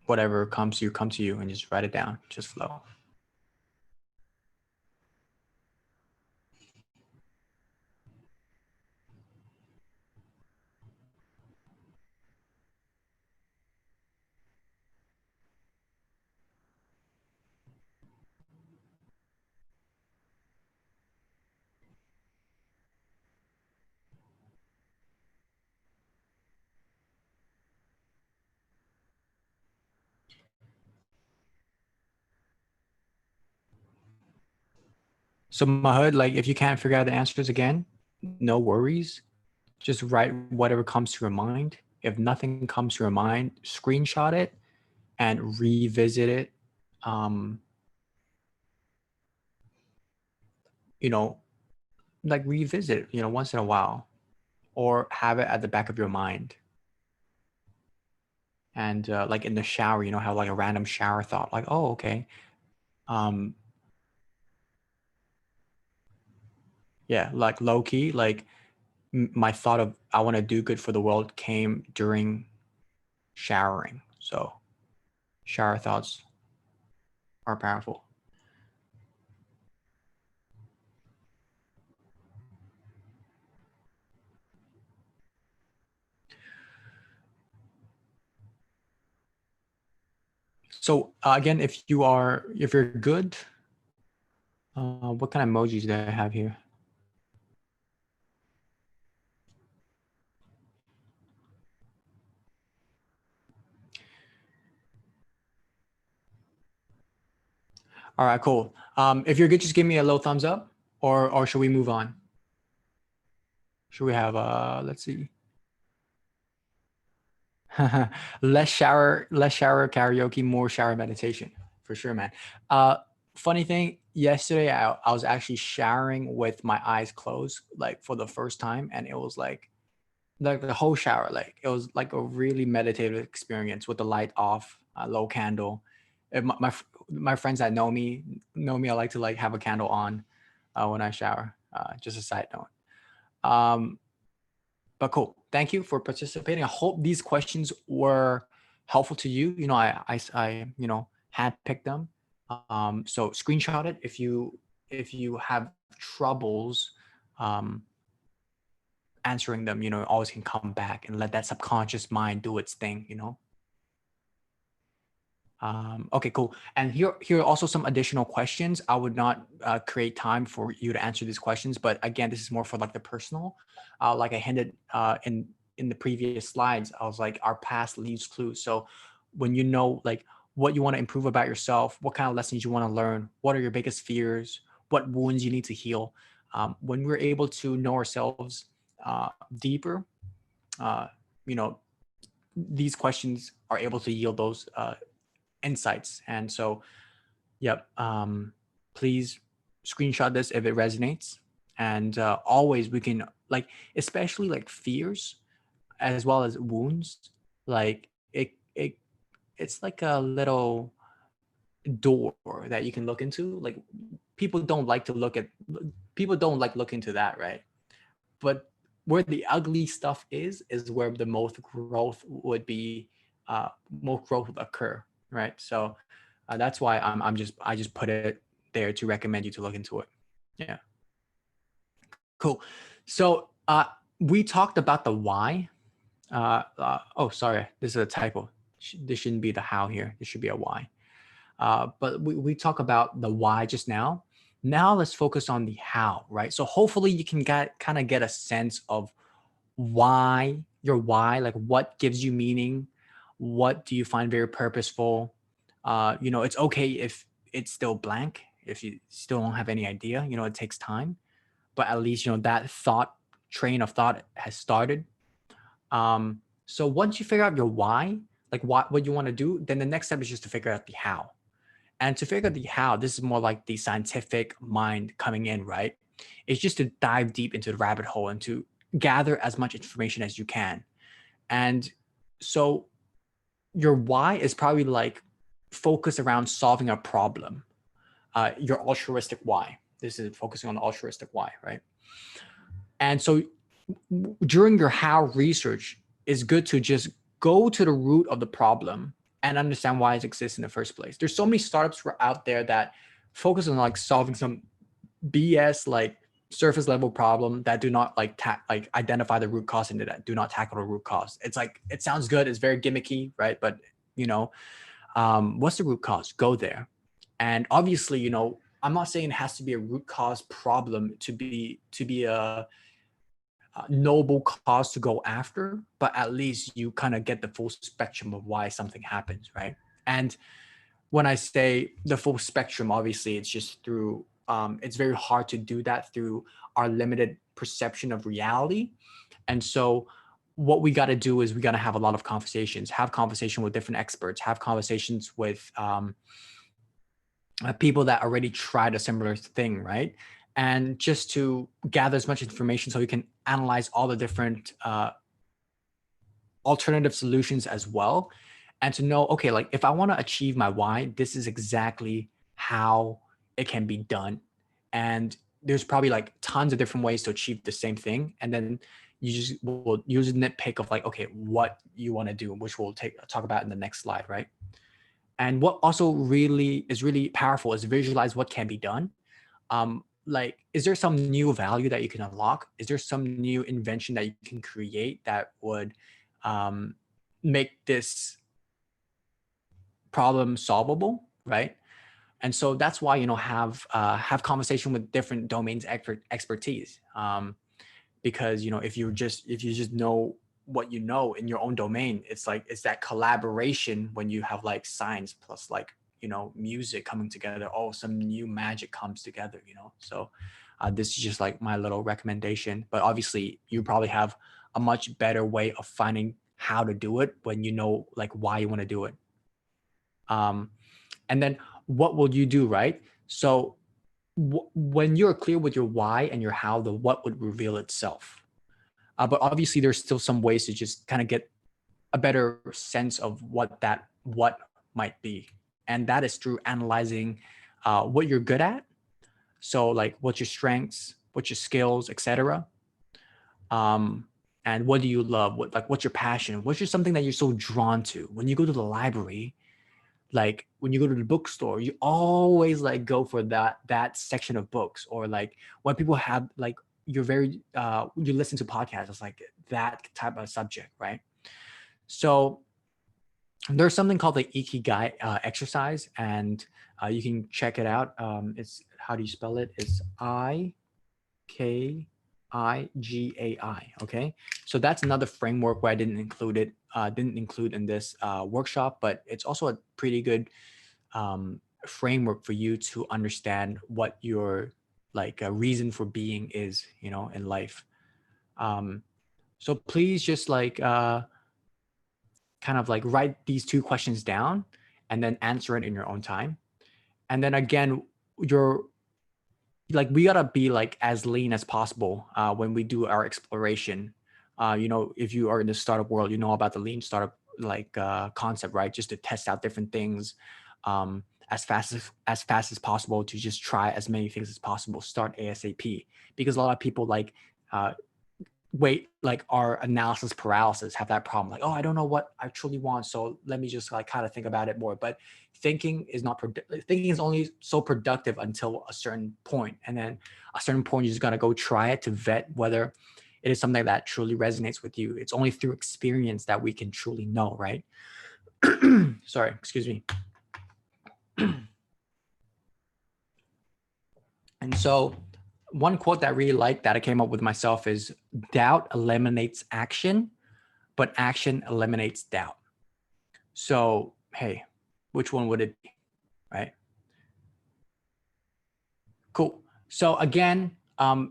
whatever comes to you come to you and just write it down. Just flow. So Mahud, like if you can't figure out the answers again, no worries. Just write whatever comes to your mind. If nothing comes to your mind, screenshot it and revisit it. You know, like revisit, once in a while, or have it at the back of your mind. And like in the shower, have like a random shower thought, like, oh, okay. Yeah, like low key, like my thought of I want to do good for the world came during showering. So shower thoughts are powerful. So again, if you're good, what kind of emojis do I have here? All right, cool. If you're good, just give me a little thumbs up, or should we move on? Should we have let's see. less shower karaoke, more shower meditation, for sure, man. Funny thing, yesterday I was actually showering with my eyes closed, like for the first time, and it was like the whole shower, like it was like a really meditative experience with the light off, low candle. My friends that know me I like to like have a candle on when I shower. Just a side note. But cool. Thank you for participating. I hope these questions were helpful to you. I had picked them. So screenshot it if you have troubles answering them. Always can come back and let that subconscious mind do its thing. Okay, cool. And here are also some additional questions. I would not create time for you to answer these questions, but again, this is more for like the personal. Like I hinted in the previous slides, I was like, our past leaves clues. So when you know like what you want to improve about yourself, what kind of lessons you want to learn, what are your biggest fears, what wounds you need to heal. When we're able to know ourselves deeper, uh, you know, these questions are able to yield those insights. And so, yep, please screenshot this if it resonates. And always we can like, especially like fears as well as wounds, like it's like a little door that you can look into. Like people don't like to look at, people don't like look into that, right? But where the ugly stuff is where the most growth would be, most growth would occur, right? So that's why I just put it there to recommend you to look into it. Yeah, cool. So we talked about the why. Oh, sorry, this is a typo. This shouldn't be the how here. This should be a why. But we talk about the why just now. Now let's focus on the how, right? So hopefully you can kind of get a sense of why, your why, like what gives you meaning, what do you find very purposeful. It's okay if it's still blank, if you still don't have any idea, it takes time, but at least that train of thought has started. So once you figure out your why, like what you want to do, then the next step is just to figure out the how. And to figure out the how, this is more like the scientific mind coming in, right? It's just to dive deep into the rabbit hole and to gather as much information as you can. And so your why is probably like focused around solving a problem. Your altruistic why. This is focusing on the altruistic why, right? And so during your how research, it's good to just go to the root of the problem and understand why it exists in the first place. There's so many startups out there that focus on like solving some BS like surface level problem that do not like identify the root cause and that do not tackle the root cause. It's like, it sounds good, it's very gimmicky, right? But what's the root cause? Go there. And obviously, I'm not saying it has to be a root cause problem to be a noble cause to go after, but at least you kind of get the full spectrum of why something happens, right? And when I say the full spectrum, obviously it's just through, it's very hard to do that through our limited perception of reality. And so what we got to do is we got to have a lot of conversations, have conversation with different experts, have conversations with people that already tried a similar thing, right? And just to gather as much information so you can analyze all the different alternative solutions as well. And to know, okay, like if I want to achieve my why, this is exactly how it can be done. And there's probably like tons of different ways to achieve the same thing. And then you just will use a nitpick of like, okay, what you want to do, which we'll talk about in the next slide, right? And what also really is really powerful is visualize what can be done. Like, is there some new value that you can unlock? Is there some new invention that you can create that would make this problem solvable, right? And so that's why have conversation with different domains expertise, because if you just know what you know in your own domain, it's like it's that collaboration when you have like science plus like music coming together. Oh, some new magic comes together. So this is just like my little recommendation, but obviously you probably have a much better way of finding how to do it when you know like why you want to do it. And then what will you do, right? So when you're clear with your why and your how, the what would reveal itself. But obviously there's still some ways to just kind of get a better sense of what might be. And that is through analyzing what you're good at. So like what's your strengths, what's your skills, etc. And what do you love? What's your passion? What's just something that you're so drawn to? When you go to the library, like when you go to the bookstore, you always like go for that section of books. Or like when people have like you listen to podcasts, it's like that type of subject, right? So there's something called the Ikigai exercise, and you can check it out. It's, how do you spell it? It's IKIGAI. Okay, so that's another framework where I didn't include in this workshop, but it's also a pretty good framework for you to understand what your like reason for being is, you know, in life. So please just like kind of like write these 2 questions down and then answer it in your own time. And then again, you're like, we gotta be like as lean as possible when we do our exploration. You know, if you are in the startup world, you know about the lean startup like concept, right? Just to test out different things as fast as possible, to just try as many things as possible. Start ASAP, because a lot of people like wait, like our analysis paralysis, have that problem. Like, oh, I don't know what I truly want, so let me just like kind of think about it more. But thinking is not thinking is only so productive until a certain point, and then a certain point you just gotta go try it to vet whether it is something that truly resonates with you. It's only through experience that we can truly know, right? Sorry, excuse me. And so one quote that I really like that I came up with myself is, doubt eliminates action, but action eliminates doubt. So, hey, which one would it be, right? Cool. So again,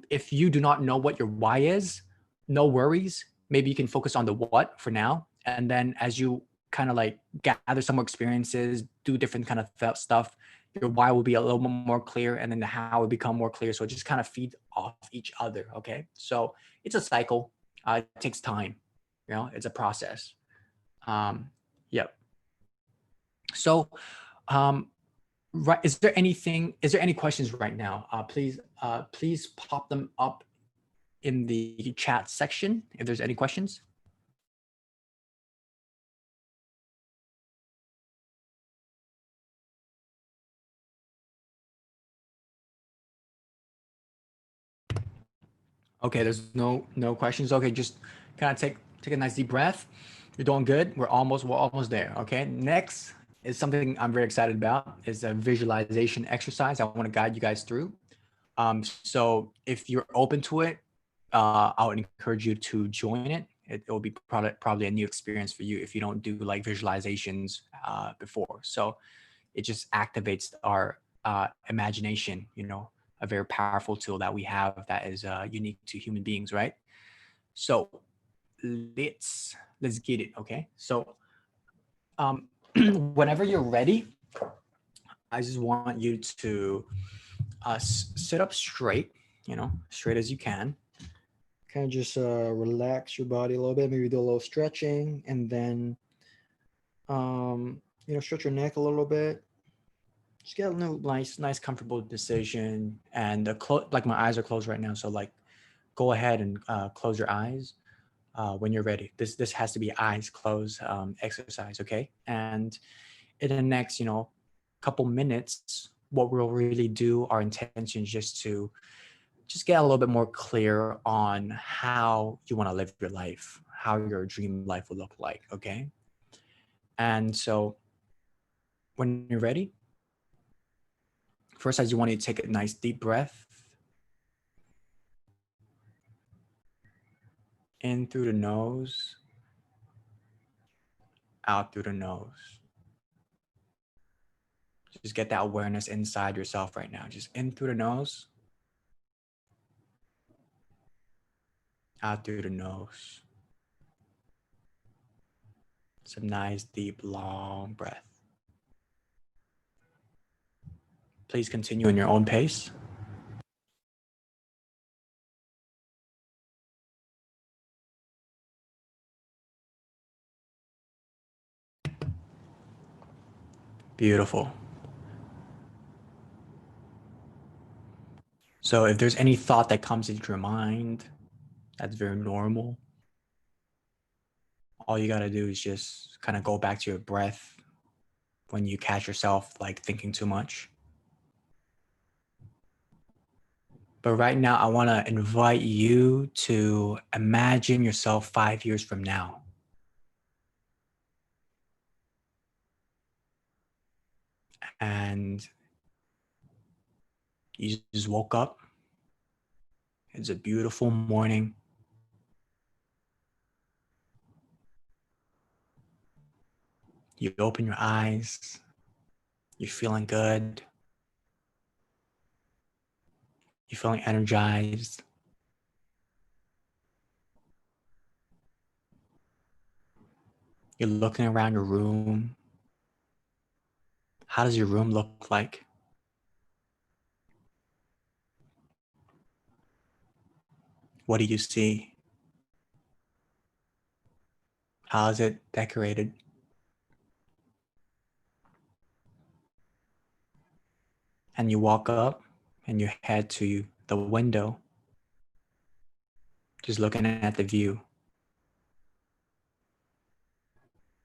if you do not know what your why is, no worries. Maybe you can focus on the what for now. And then as you kind of like gather some more experiences, do different kind of stuff, your why will be a little bit more clear, and then the how will become more clear. So it just kind of feeds off each other. Okay. So it's a cycle. It takes time. You know, it's a process. Yep. So, right. Is there any questions right now? Please pop them up in the chat section if there's any questions. Okay, there's no questions. Okay, just kind of take a nice deep breath. You're doing good. We're almost there. Okay, next is something I'm very excited about, is a visualization exercise I want to guide you guys through. So if you're open to it, I would encourage you to join it. It will be probably a new experience for you if you don't do like visualizations before. So it just activates our imagination, you know, a very powerful tool that we have that is unique to human beings, right? So let's get it. Okay. So whenever you're ready, I just want you to sit up straight, you know, straight as you can. Kind of just relax your body a little bit, maybe do a little stretching, and then you know, stretch your neck a little bit. Just get a nice comfortable decision. And like my eyes are closed right now, so like go ahead and close your eyes when you're ready. This has to be eyes closed exercise, okay? And in the next, you know, couple minutes, what we'll really do, our intention is just to get a little bit more clear on how you want to live your life, how your dream life will look like, okay? And so when you're ready, first, I just want you to take a nice deep breath in through the nose, out through the nose. Just get that awareness inside yourself right now. Just in through the nose, out through the nose. Some nice, deep, long breath. Please continue in your own pace. Beautiful. So if there's any thought that comes into your mind, that's very normal. All you got to do is just kind of go back to your breath when you catch yourself like thinking too much. But right now, I want to invite you to imagine yourself 5 years from now. and you just woke up. It's a beautiful morning. You open your eyes. You're feeling good. You're feeling energized. You're looking around your room. How does your room look like? What do you see? How is it decorated? And you walk up and you head to the window, just looking at the view.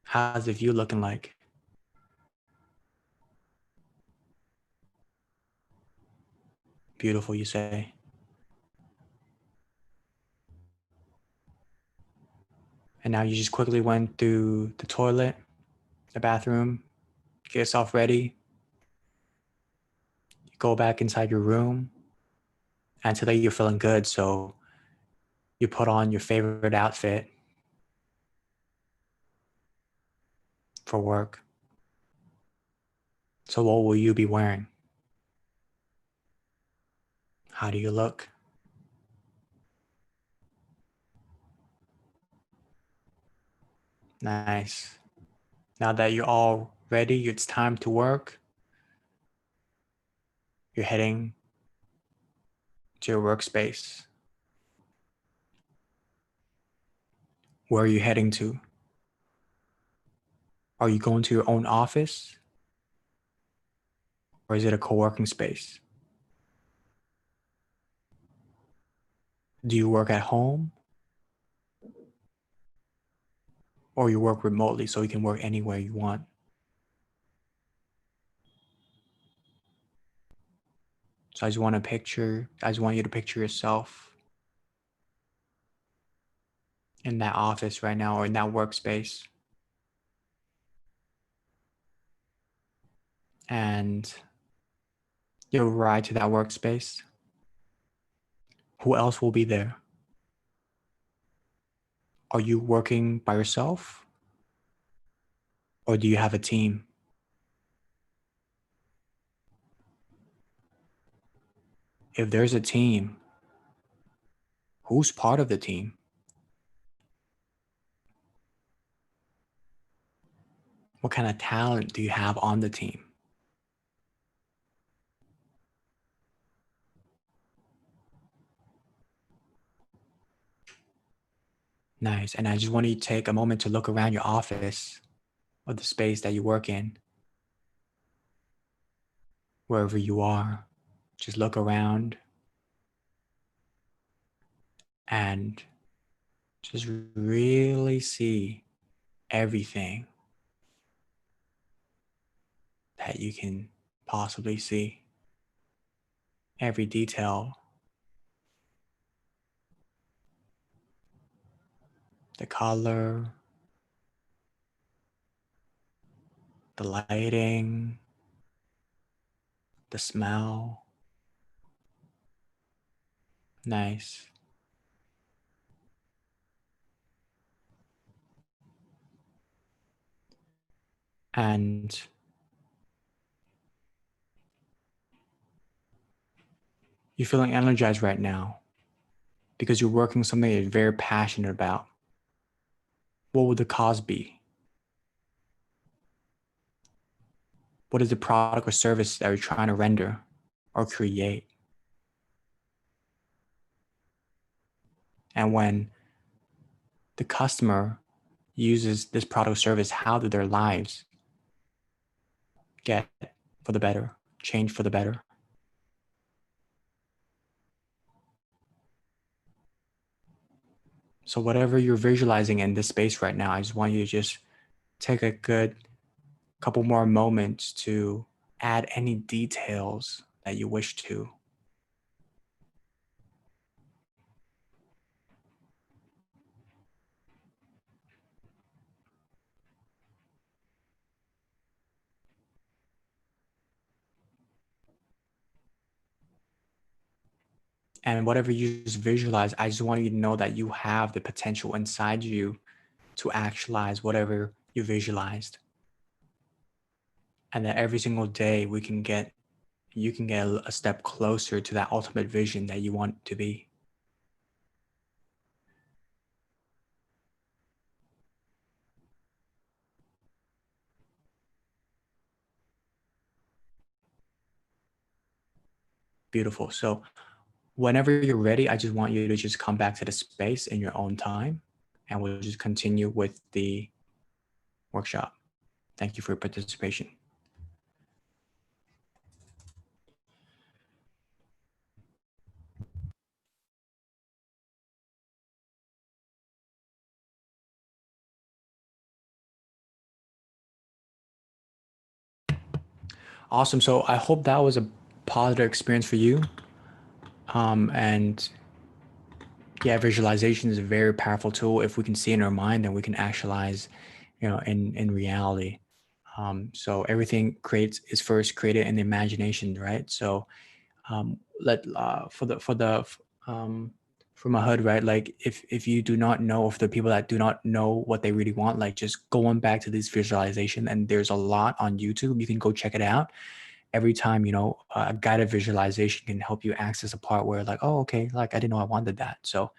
How's the view looking like? Beautiful, you say. And now you just quickly went through the toilet, the bathroom, get yourself ready. You go back inside your room. And today you're feeling good, so you put on your favorite outfit for work. So what will you be wearing? How do you look? Nice. Now that you're all ready, it's time to work. You're heading to your workspace. Where are you heading to? Are you going to your own office? Or is it a co-working space? Do you work at home? Or you work remotely so you can work anywhere you want? So I just want you to picture yourself in that office right now or in that workspace. And you'll arrive to that workspace. Who else will be there? Are you working by yourself? Or do you have a team? If there's a team, who's part of the team? What kind of talent do you have on the team? Nice. And I just want you to take a moment to look around your office or the space that you work in, wherever you are. Just look around and just really see everything that you can possibly see. Every detail, the color, the lighting, the smell. Nice. And you're feeling energized right now because you're working something you're very passionate about. What would the cause be? What is the product or service that you're trying to render or create? And when the customer uses this product or service, how do their lives get for the better, change for the better? So whatever you're visualizing in this space right now, I just want you to just take a good couple more moments to add any details that you wish to. And whatever you just visualize, I just want you to know that you have the potential inside you to actualize whatever you visualized. And that every single day you can get a step closer to that ultimate vision that you want to be. Beautiful. So whenever you're ready, I just want you to just come back to the space in your own time, and we'll just continue with the workshop. Thank you for your participation. Awesome. So I hope that was a positive experience for you. And yeah, visualization is a very powerful tool. If we can see in our mind, then we can actualize, in reality. So everything is first created in the imagination, right? So from a hood, right? Like if you do not know, if the people that do not know what they really want, like just going back to this visualization, and there's a lot on YouTube, you can go check it out. Every time, a guided visualization can help you access a part where like, oh, okay, like I didn't know I wanted that. So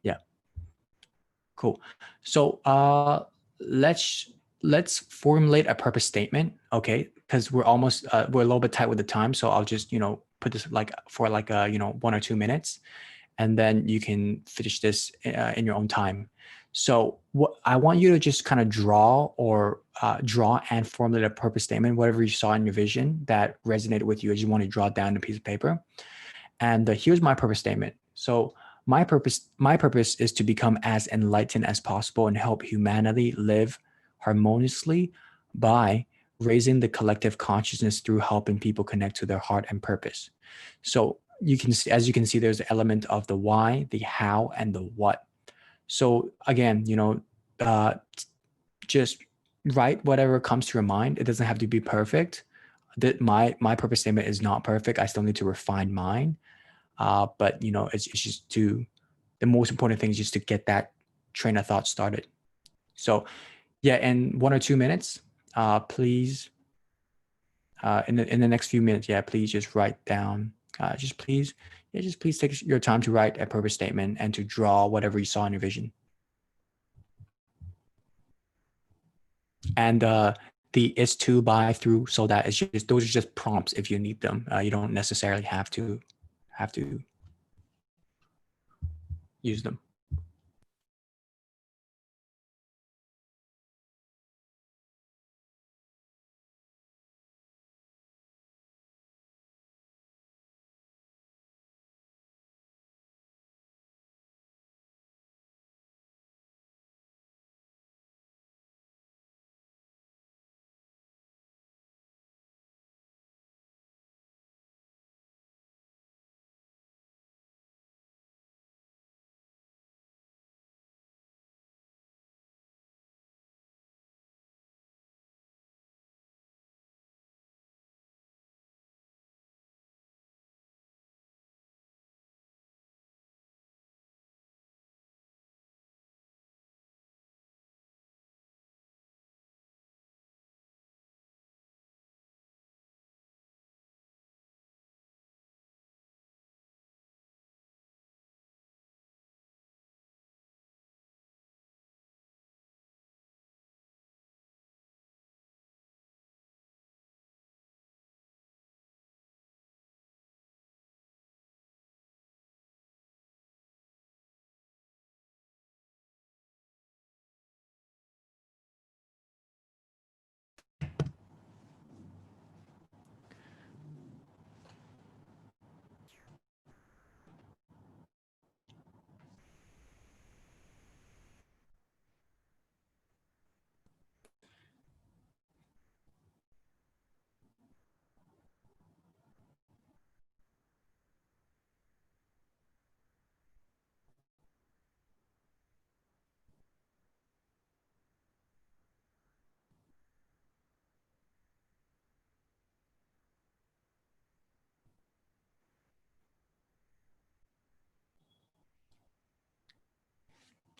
yeah, cool. So let's formulate a purpose statement, okay? Because we're a little bit tight with the time, so I'll just put this like for like 1 or 2 minutes, and then you can finish this in your own time. So what I want you to just kind of draw and formulate a purpose statement, whatever you saw in your vision that resonated with you, as you want to draw it down on a piece of paper. And here's my purpose statement. So my purpose is to become as enlightened as possible and help humanity live harmoniously by raising the collective consciousness through helping people connect to their heart and purpose. So you can see, as you can see, there's the element of the why, the how, and the what. So again, just write whatever comes to your mind. It doesn't have to be perfect. That my purpose statement is not perfect. I still need to refine mine. But it's just the most important thing is just to get that train of thought started. So yeah, in 1 or 2 minutes, please, in the next few minutes, yeah, please just write down, just please take your time to write a purpose statement and to draw whatever you saw in your vision. And the is to, by, through, so that is just, those are just prompts if you need them. You don't necessarily have to use them.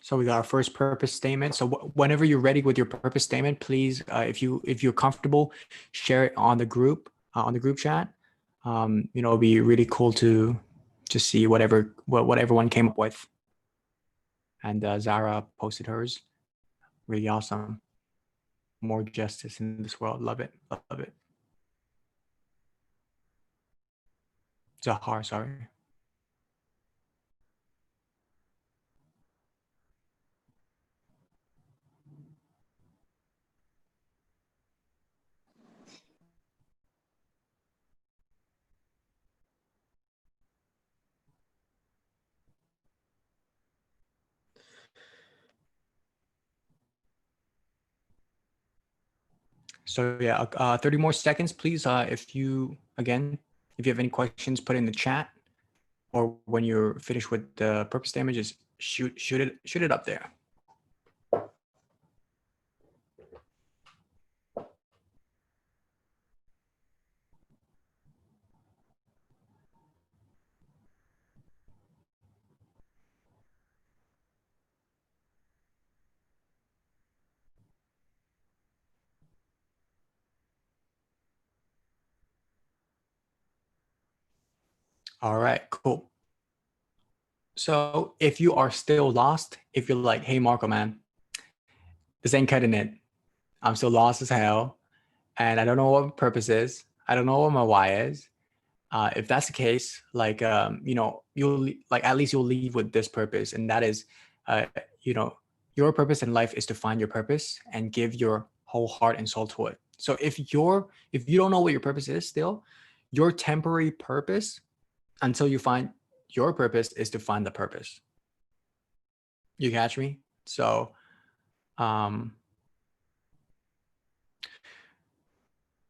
So we got our first purpose statement. So whenever you're ready with your purpose statement, please, if you're comfortable, share it on the group chat. It'll be really cool to see what everyone came up with. And Zara posted hers. Really awesome. More justice in this world. Love it. Love it. Zahar, sorry. So yeah, 30 more seconds, please. If you have any questions, put it in the chat, or when you're finished with the purpose statement, just shoot it up there. All right, cool. So if you are still lost, if you're like, hey, Marco, man, this ain't cutting it. I'm still lost as hell. And I don't know what my purpose is. I don't know what my why is. If that's the case, like, you'll like, at least you'll leave with this purpose. And that is, uh, your purpose in life is to find your purpose and give your whole heart and soul to it. So if you don't know what your purpose is still, your temporary purpose until you find your purpose is to find the purpose. You catch me? So, oh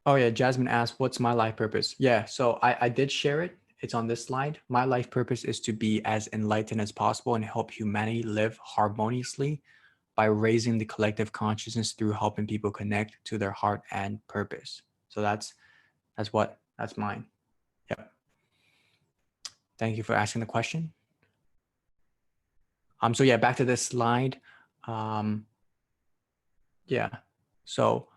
yeah, Jasmine asked, what's my life purpose? Yeah, so I did share it. It's on this slide. My life purpose is to be as enlightened as possible and help humanity live harmoniously by raising the collective consciousness through helping people connect to their heart and purpose. So that's mine. Yep. Thank you for asking the question. So yeah, back to this slide. Yeah, so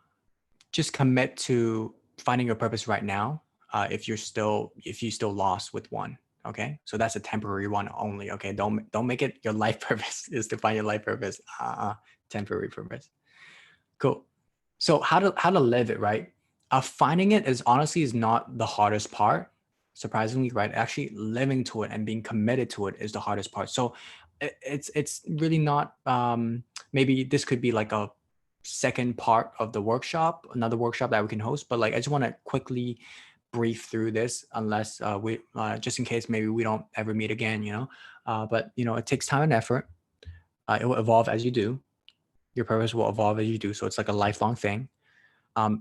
just commit to finding your purpose right now. If you still lost with one, okay? So that's a temporary one only, okay? Don't make it your life purpose is to find your life purpose. Temporary purpose. Cool. So how to live it, right? Finding it is not the hardest part, surprisingly, right? Actually living to it and being committed to it is the hardest part. So it's really not, maybe this could be like a second part of the workshop, another workshop that we can host, but like, I just want to quickly brief through this unless we just in case maybe we don't ever meet again, but it takes time and effort. It will evolve as you do. Your purpose will evolve as you do. So it's like a lifelong thing.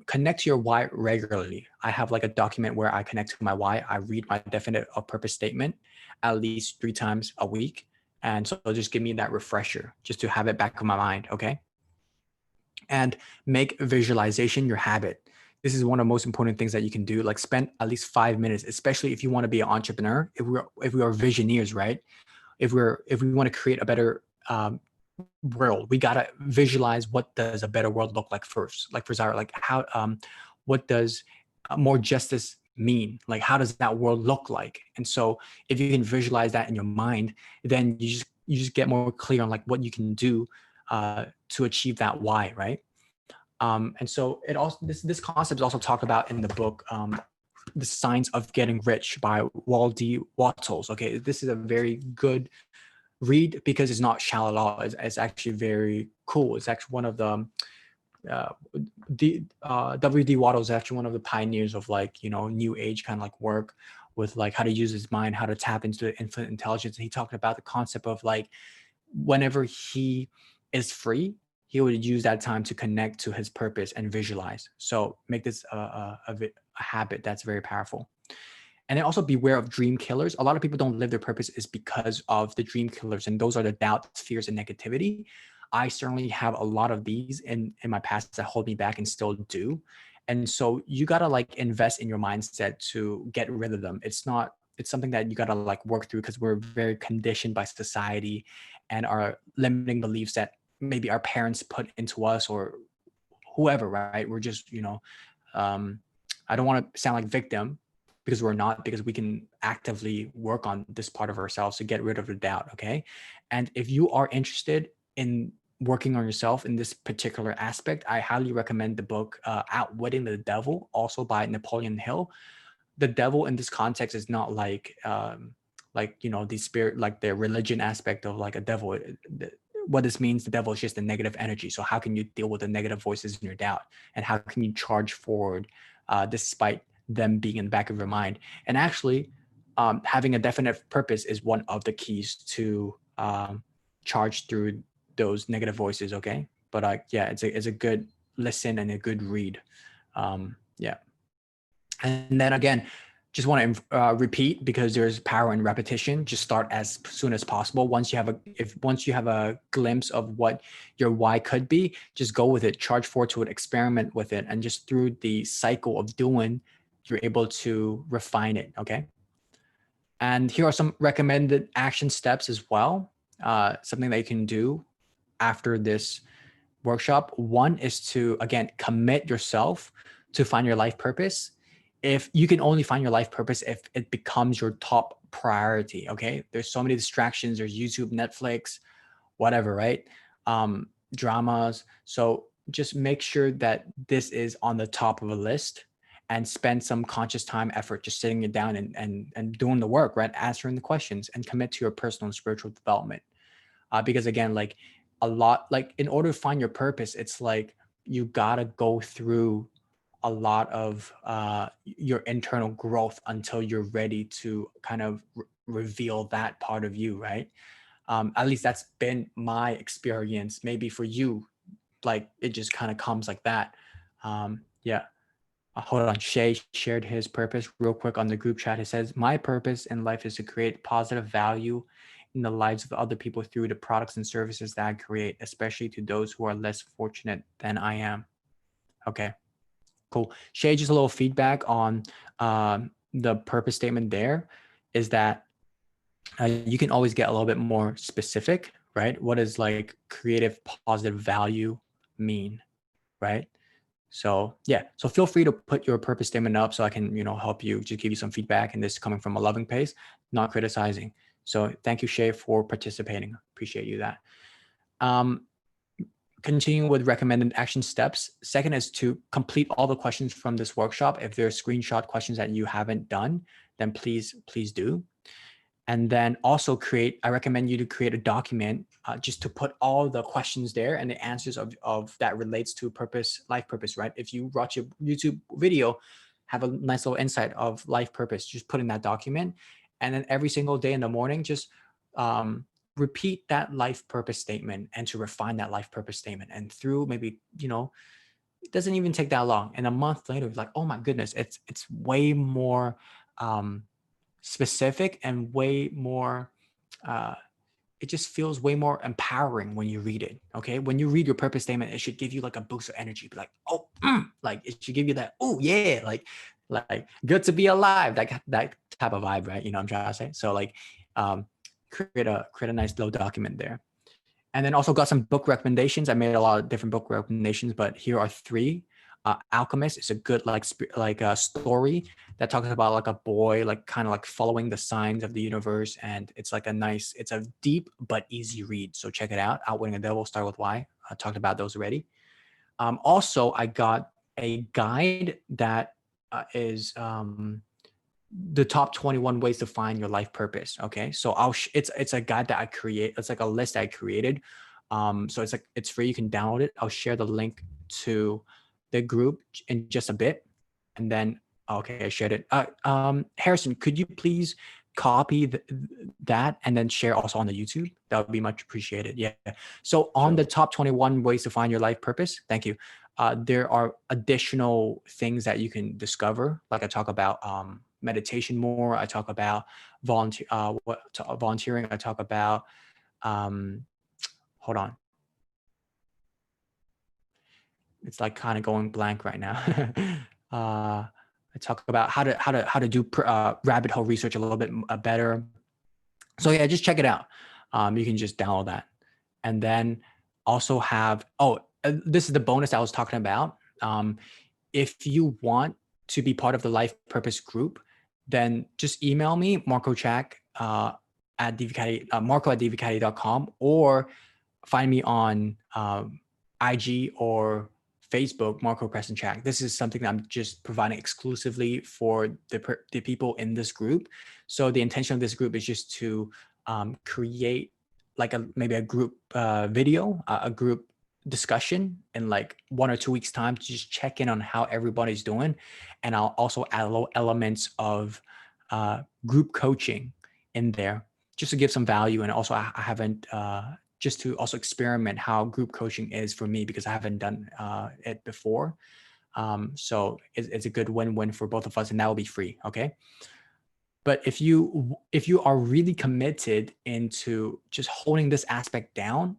Connect to your why regularly. I have like a document where I connect to my why. I read my definite of purpose statement at least 3 times a week. And so it'll just give me that refresher just to have it back in my mind. Okay. And make visualization your habit. This is one of the most important things that you can do. Like spend at least 5 minutes, especially if you want to be an entrepreneur. If we are visioneers, right? If we want to create a better world, we gotta visualize what does a better world look like first. Like for Zara, like how what does more justice mean? Like how does that world look like? And so if you can visualize that in your mind, then you just get more clear on like what you can do to achieve that why, right? And so it also this concept is also talked about in the book The Science of Getting Rich by Wal D. Wattles. Okay, this is a very good read because it's not shallow at all. It's actually very cool. It's actually one of the W.D. Wattles is actually one of the pioneers of like, new age kind of like work with like how to use his mind, how to tap into the infinite intelligence. And he talked about the concept of like whenever he is free, he would use that time to connect to his purpose and visualize. So make this a habit that's very powerful. And then also beware of dream killers. A lot of people don't live their purpose is because of the dream killers. And those are the doubts, fears, and negativity. I certainly have a lot of these in my past that hold me back and still do. And so you got to like invest in your mindset to get rid of them. It's something that you got to like work through because we're very conditioned by society and our limiting beliefs that maybe our parents put into us or whoever, right? We're just, I don't want to sound like victim, because we're not, because we can actively work on this part of ourselves to get rid of the doubt. Okay. And if you are interested in working on yourself in this particular aspect, I highly recommend the book Outwitting the Devil, also by Napoleon Hill. The devil in this context is not like the spirit, like the religion aspect of like a devil. What this means, the devil is just a negative energy. So how can you deal with the negative voices in your doubt, and how can you charge forward despite them being in the back of your mind? And actually, having a definite purpose is one of the keys to charge through those negative voices. Okay, but yeah, it's a good listen and a good read. Yeah. And then again, just want to repeat, because there's power in repetition. Just start as soon as possible. Once you have a glimpse of what your why could be, just go with it, charge forward to it, experiment with it, and just through the cycle of doing, you're able to refine it. Okay. And here are some recommended action steps as well. Something that you can do after this workshop. One is to, again, commit yourself to find your life purpose. If you can only find your life purpose if it becomes your top priority. Okay. There's so many distractions. There's YouTube, Netflix, whatever, right? Dramas. So just make sure that this is on the top of a list, and spend some conscious time, effort, just sitting it down and doing the work, right? Answering the questions, and commit to your personal and spiritual development. Because again, like in order to find your purpose, it's like you gotta go through a lot of your internal growth until you're ready to kind of reveal that part of you, right? At least that's been my experience. Maybe for you, like it just kind of comes like that. Yeah. Hold on. Shay shared his purpose real quick on the group chat. He says, my purpose in life is to create positive value in the lives of other people through the products and services that I create, especially to those who are less fortunate than I am. Okay, cool. Shay, just a little feedback on the purpose statement there is that you can always get a little bit more specific, right? What does like creative positive value mean, right? So yeah, so feel free to put your purpose statement up so I can, help you, just give you some feedback. And this is coming from a loving place, not criticizing. So thank you, Shay, for participating. Appreciate you that. Continuing with recommended action steps. Second is to complete all the questions from this workshop. If there are screenshot questions that you haven't done, then please do. And then also I recommend you to create a document just to put all the questions there and the answers of that relates to purpose, life purpose, right? If you watch a YouTube video, have a nice little insight of life purpose, just put in that document. And then every single day in the morning, just repeat that life purpose statement and to refine that life purpose statement. And through maybe, it doesn't even take that long. And a month later, it's like, oh my goodness, it's way more specific and way more it just feels way more empowering when you read it. Okay, when you read your purpose statement, it should give you like a boost of energy. Be like, oh, like it should give you that, oh yeah, like good to be alive, that type of vibe, right? I'm trying to say. So like create a nice little document there. And then also got some book recommendations. I made a lot of different book recommendations, but here are three. Alchemist is a good like story that talks about like a boy like kind of like following the signs of the universe, and it's like it's a deep but easy read. So check it out. Outwitting the Devil, Start with Why. I talked about those already. Also, I got a guide that is the top 21 ways to find your life purpose. Okay, so it's a guide that I create. It's like a list I created. So it's free. You can download it. I'll share the link to the group in just a bit. And then, okay, I shared it. Harrison, could you please copy that and then share also on the YouTube? That would be much appreciated. Yeah. So on the top 21 ways to find your life purpose, thank you. There are additional things that you can discover. Like I talk about meditation more. I talk about volunteering. I talk about, hold on. It's like kind of going blank right now. I talk about how to do rabbit hole research a little bit better. So yeah, just check it out. You can just download that. And then also have, this is the bonus I was talking about. If you want to be part of the Life Purpose group, then just email me, Marco Chak, at Divicati, marco@divicati.com, or find me on IG or Facebook, Marco Preston Chak. This is something that I'm just providing exclusively for the people in this group. So the intention of this group is just to create like maybe a group video, a group discussion in like 1 or 2 weeks time to just check in on how everybody's doing. And I'll also add elements of group coaching in there just to give some value. And also I haven't, just to also experiment how group coaching is for me, because I haven't done it before. So it's a good win-win for both of us, and that will be free. Okay. But if you are really committed into just holding this aspect down,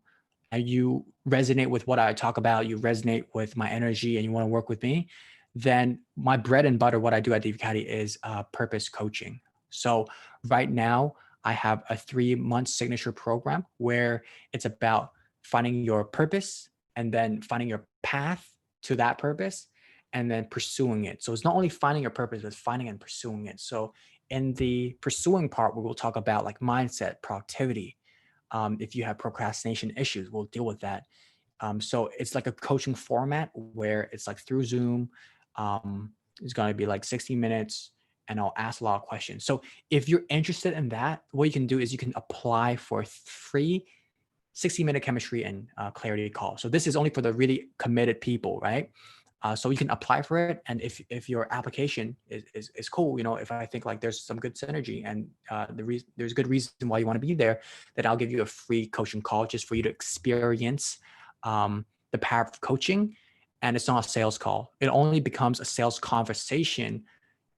and you resonate with what I talk about, you resonate with my energy, and you want to work with me, then my bread and butter, what I do at Divicati, is purpose coaching. So right now, I have a 3-month signature program where it's about finding your purpose and then finding your path to that purpose and then pursuing it. So it's not only finding your purpose, but finding and pursuing it. So in the pursuing part, we will talk about like mindset, productivity. If you have procrastination issues, we'll deal with that. So it's like a coaching format where it's like through Zoom. It's going to be like 60 minutes. And I'll ask a lot of questions. So if you're interested in that, what you can do is you can apply for free 60-minute chemistry and clarity call. So this is only for the really committed people, right? So you can apply for it. And if your application is cool, you know, if I think like there's some good synergy and there's a good reason why you want to be there, then I'll give you a free coaching call just for you to experience the power of coaching. And it's not a sales call. It only becomes a sales conversation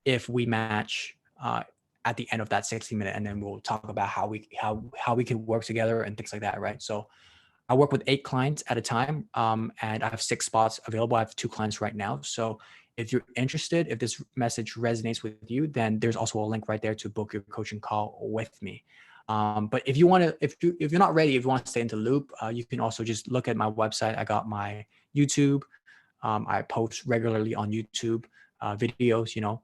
if we match at the end of that 60-minute, and then we'll talk about how we can work together and things like that, right? So I work with 8 clients at a time, and I have 6 spots available. I have 2 clients right now. So if you're interested, if this message resonates with you, then there's also a link right there to book your coaching call with me. But if you want to, if you're not ready, if you want to stay in the loop, you can also just look at my website. I got my YouTube. I post regularly on YouTube videos, you know,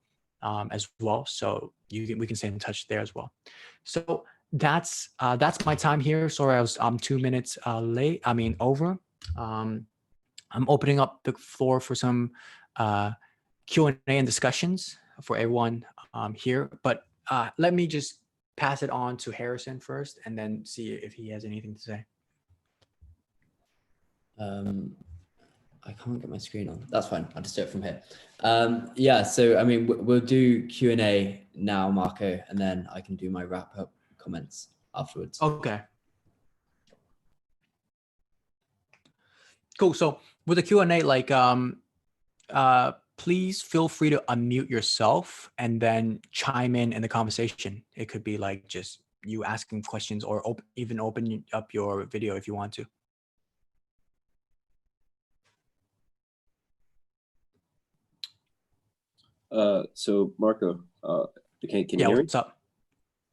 as well. So we can stay in touch there as well. So that's my time here. Sorry, I'm 2 minutes late. I mean over. I'm opening up the floor for some Q&A and discussions for everyone here. But let me just pass it on to Harrison first, and then see if he has anything to say. I can't get my screen on. That's fine. I'll just do it from here. Yeah, so I mean, we'll do Q&A now, Marco, and then I can do my wrap up comments afterwards. Okay. Cool. So with the Q&A, like, please feel free to unmute yourself and then chime in the conversation. It could be like just you asking questions, or even open up your video if you want to. So Marco, can you hear me? What's up?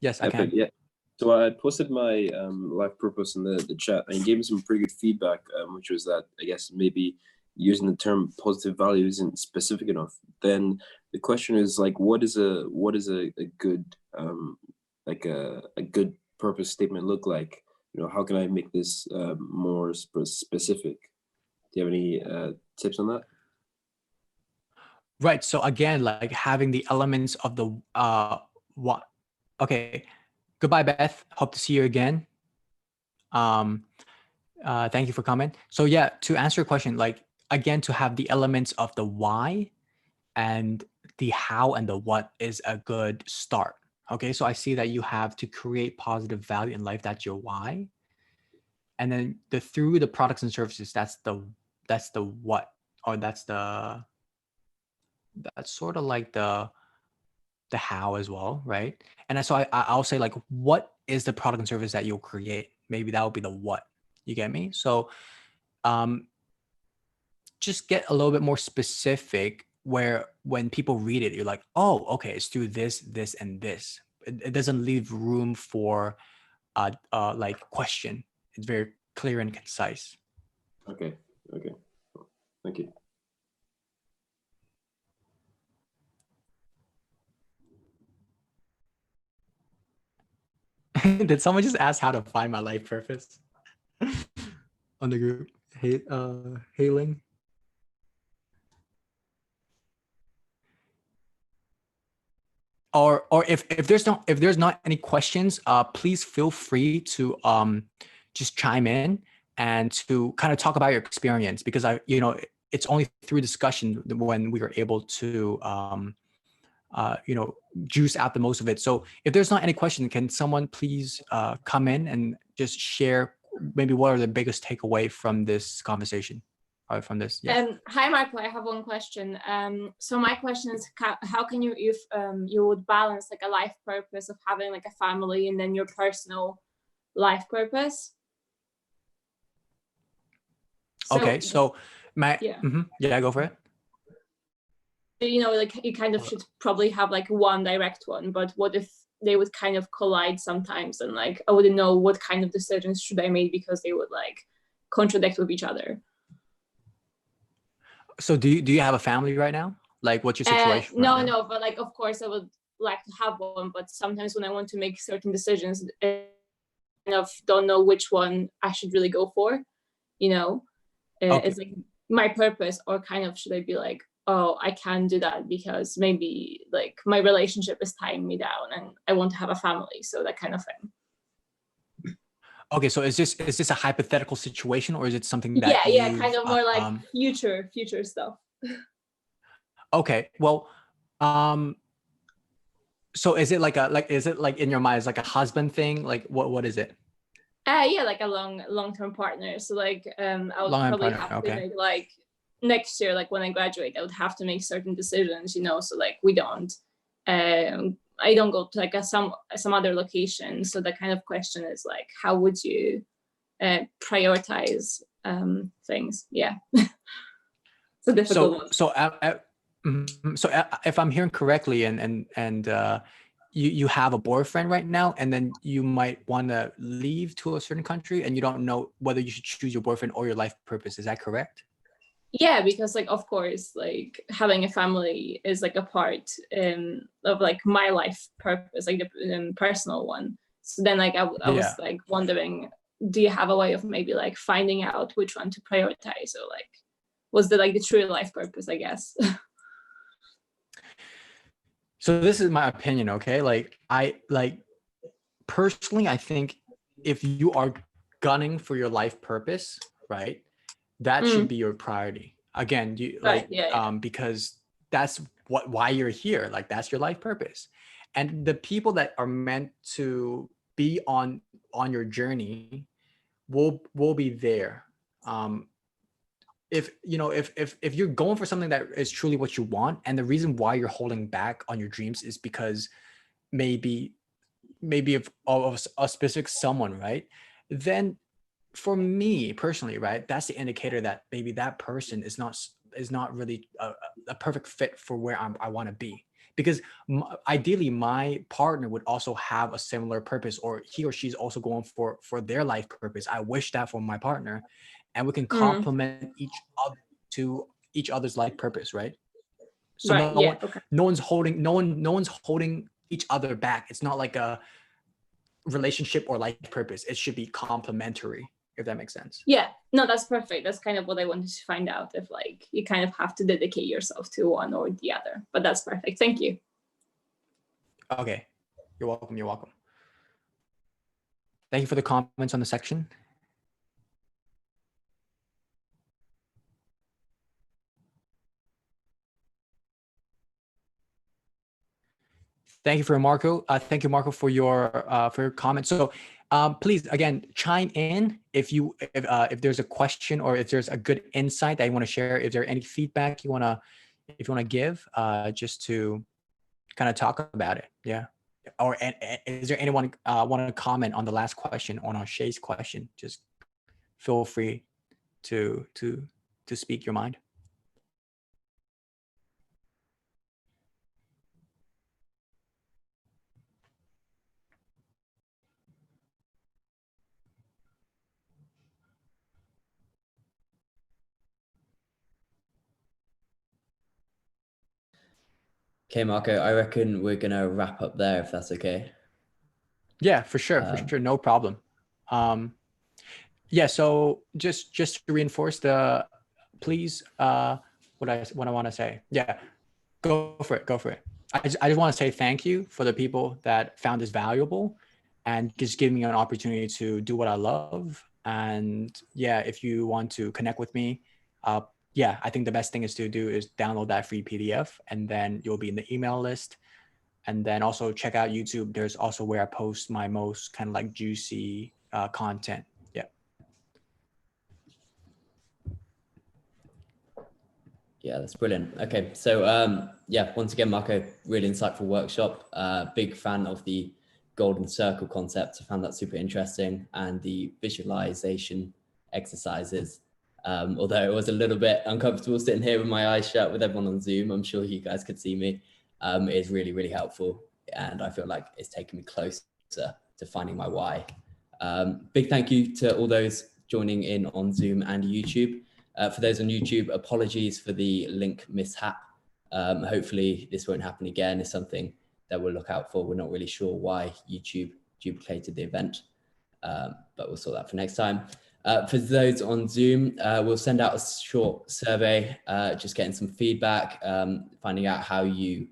Yes, I can. Yeah. So I posted my life purpose in the chat, and you gave me some pretty good feedback, which was that I guess maybe using the term positive value isn't specific enough. Then the question is like, what is a good like a good purpose statement look like? You know, how can I make this more specific? Do you have any tips on that? Right. So again, like having the elements of the what? Okay. Goodbye, Beth. Hope to see you again. Thank you for coming. So yeah, to answer your question, like again, to have the elements of the why and the how and the what is a good start. Okay. So I see that you have to create positive value in life. That's your why. And then through the products and services, that's the what, or that's sort of like the how as well, right? And so I'll say like, what is the product and service that you'll create? Maybe that would be the what. You get me? So just get a little bit more specific, where when people read it, you're like, oh, okay, it's through this, this, and this. It doesn't leave room for like question. It's very clear and concise. Okay. Thank you. Did someone just ask how to find my life purpose on the group? Hailing. Or if there's not any questions, please feel free to just chime in and to kind of talk about your experience, because it's only through discussion when we are able to juice out the most of it. So if there's not any question, can someone please come in and just share maybe what are the biggest takeaway from this conversation? From this, yeah. Hi, Marco. I have one question. So my question is, how can you, if you would balance like a life purpose of having like a family and then your personal life purpose? Okay, so yeah, yeah, go for it. Like you kind of should probably have like one direct one, but what if they would kind of collide sometimes, and like I wouldn't know what kind of decisions should I make because they would like contradict with each other. So do you have a family right now? Like, what's your situation? No, but like, of course I would like to have one, but sometimes when I want to make certain decisions, I kind of don't know which one I should really go for, okay. It's like my purpose, or kind of should I be like, oh, I can't do that because maybe like my relationship is tying me down and I want to have a family, so that kind of thing. Okay, so is this a hypothetical situation, or is it something that yeah, kind of more like future stuff? Okay, well, so is it is it like in your mind, is like a husband thing? Like what is it? Yeah, like a long-term partner. So like I would probably have to make like next year, like when I graduate, I would have to make certain decisions, so like we don't I don't go to like some other location. So the kind of question is like, how would you prioritize things? Yeah. It's a difficult one. So if I'm hearing correctly, and you have a boyfriend right now, and then you might want to leave to a certain country, and you don't know whether you should choose your boyfriend or your life purpose. Is that correct? Yeah, because like, of course, like having a family is like a part of like my life purpose, like the personal one. So then like I was like wondering, do you have a way of maybe like finding out which one to prioritize, or like was the true life purpose, I guess? So this is my opinion, okay? Like personally, I think if you are gunning for your life purpose, right, that should be your priority. Again, because that's why you're here. Like that's your life purpose. And the people that are meant to be on your journey will be there. If you're going for something that is truly what you want, and the reason why you're holding back on your dreams is because maybe of a specific someone, right? Then for me personally, right, that's the indicator that maybe that person is not really a perfect fit for where I want to be. Because ideally my partner would also have a similar purpose, or he or she's also going for their life purpose. I wish that for my partner, and we can complement each other's life purpose, right? So no one's holding each other back. It's not like a relationship or life purpose. It should be complementary, if that makes sense. Yeah, no, that's perfect. That's kind of what I wanted to find out, if like you kind of have to dedicate yourself to one or the other. But that's perfect. Thank you. Okay, you're welcome. Thank you for the comments on the section. Thank you Marco. Thank you, Marco, for your comments. So please, again, chime in if there's a question, or if there's a good insight that you want to share. If there's any feedback you want to give, just to kind of talk about it. Yeah. Or is there anyone want to comment on the last question, on Shay's question? Just feel free to speak your mind. Okay, Marco, I reckon we're going to wrap up there if that's okay. Yeah, for sure. No problem. Yeah. So just to reinforce please, what I want to say. Yeah, go for it. I just want to say thank you for the people that found this valuable and just giving me an opportunity to do what I love. And yeah, if you want to connect with me, yeah, I think the best thing is to do is download that free PDF, and then you'll be in the email list. And then also check out YouTube. There's also where I post my most kind of like juicy content. Yeah. Yeah, that's brilliant. Okay, so yeah, once again, Marco, really insightful workshop. Big fan of the golden circle concept. I found that super interesting, and the visualization exercises. Although it was a little bit uncomfortable sitting here with my eyes shut with everyone on Zoom, I'm sure you guys could see me. Is really, really helpful. And I feel like it's taken me closer to finding my why. Big thank you to all those joining in on Zoom and YouTube. For those on YouTube, apologies for the link mishap. Hopefully this won't happen again. It's something that we'll look out for. We're not really sure why YouTube duplicated the event, but we'll sort that for next time. For those on Zoom, we'll send out a short survey, just getting some feedback, finding out how you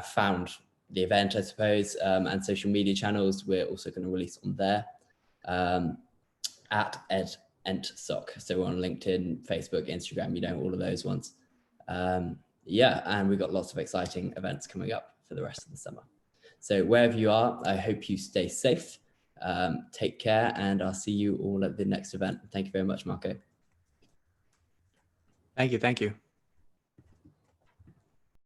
found the event, I suppose, and social media channels. We're also going to release on there at EdEntSoc. So we're on LinkedIn, Facebook, Instagram, all of those ones. Yeah, and we've got lots of exciting events coming up for the rest of the summer. So wherever you are, I hope you stay safe. Take care, and I'll see you all at the next event. Thank you very much, Marco. Thank you.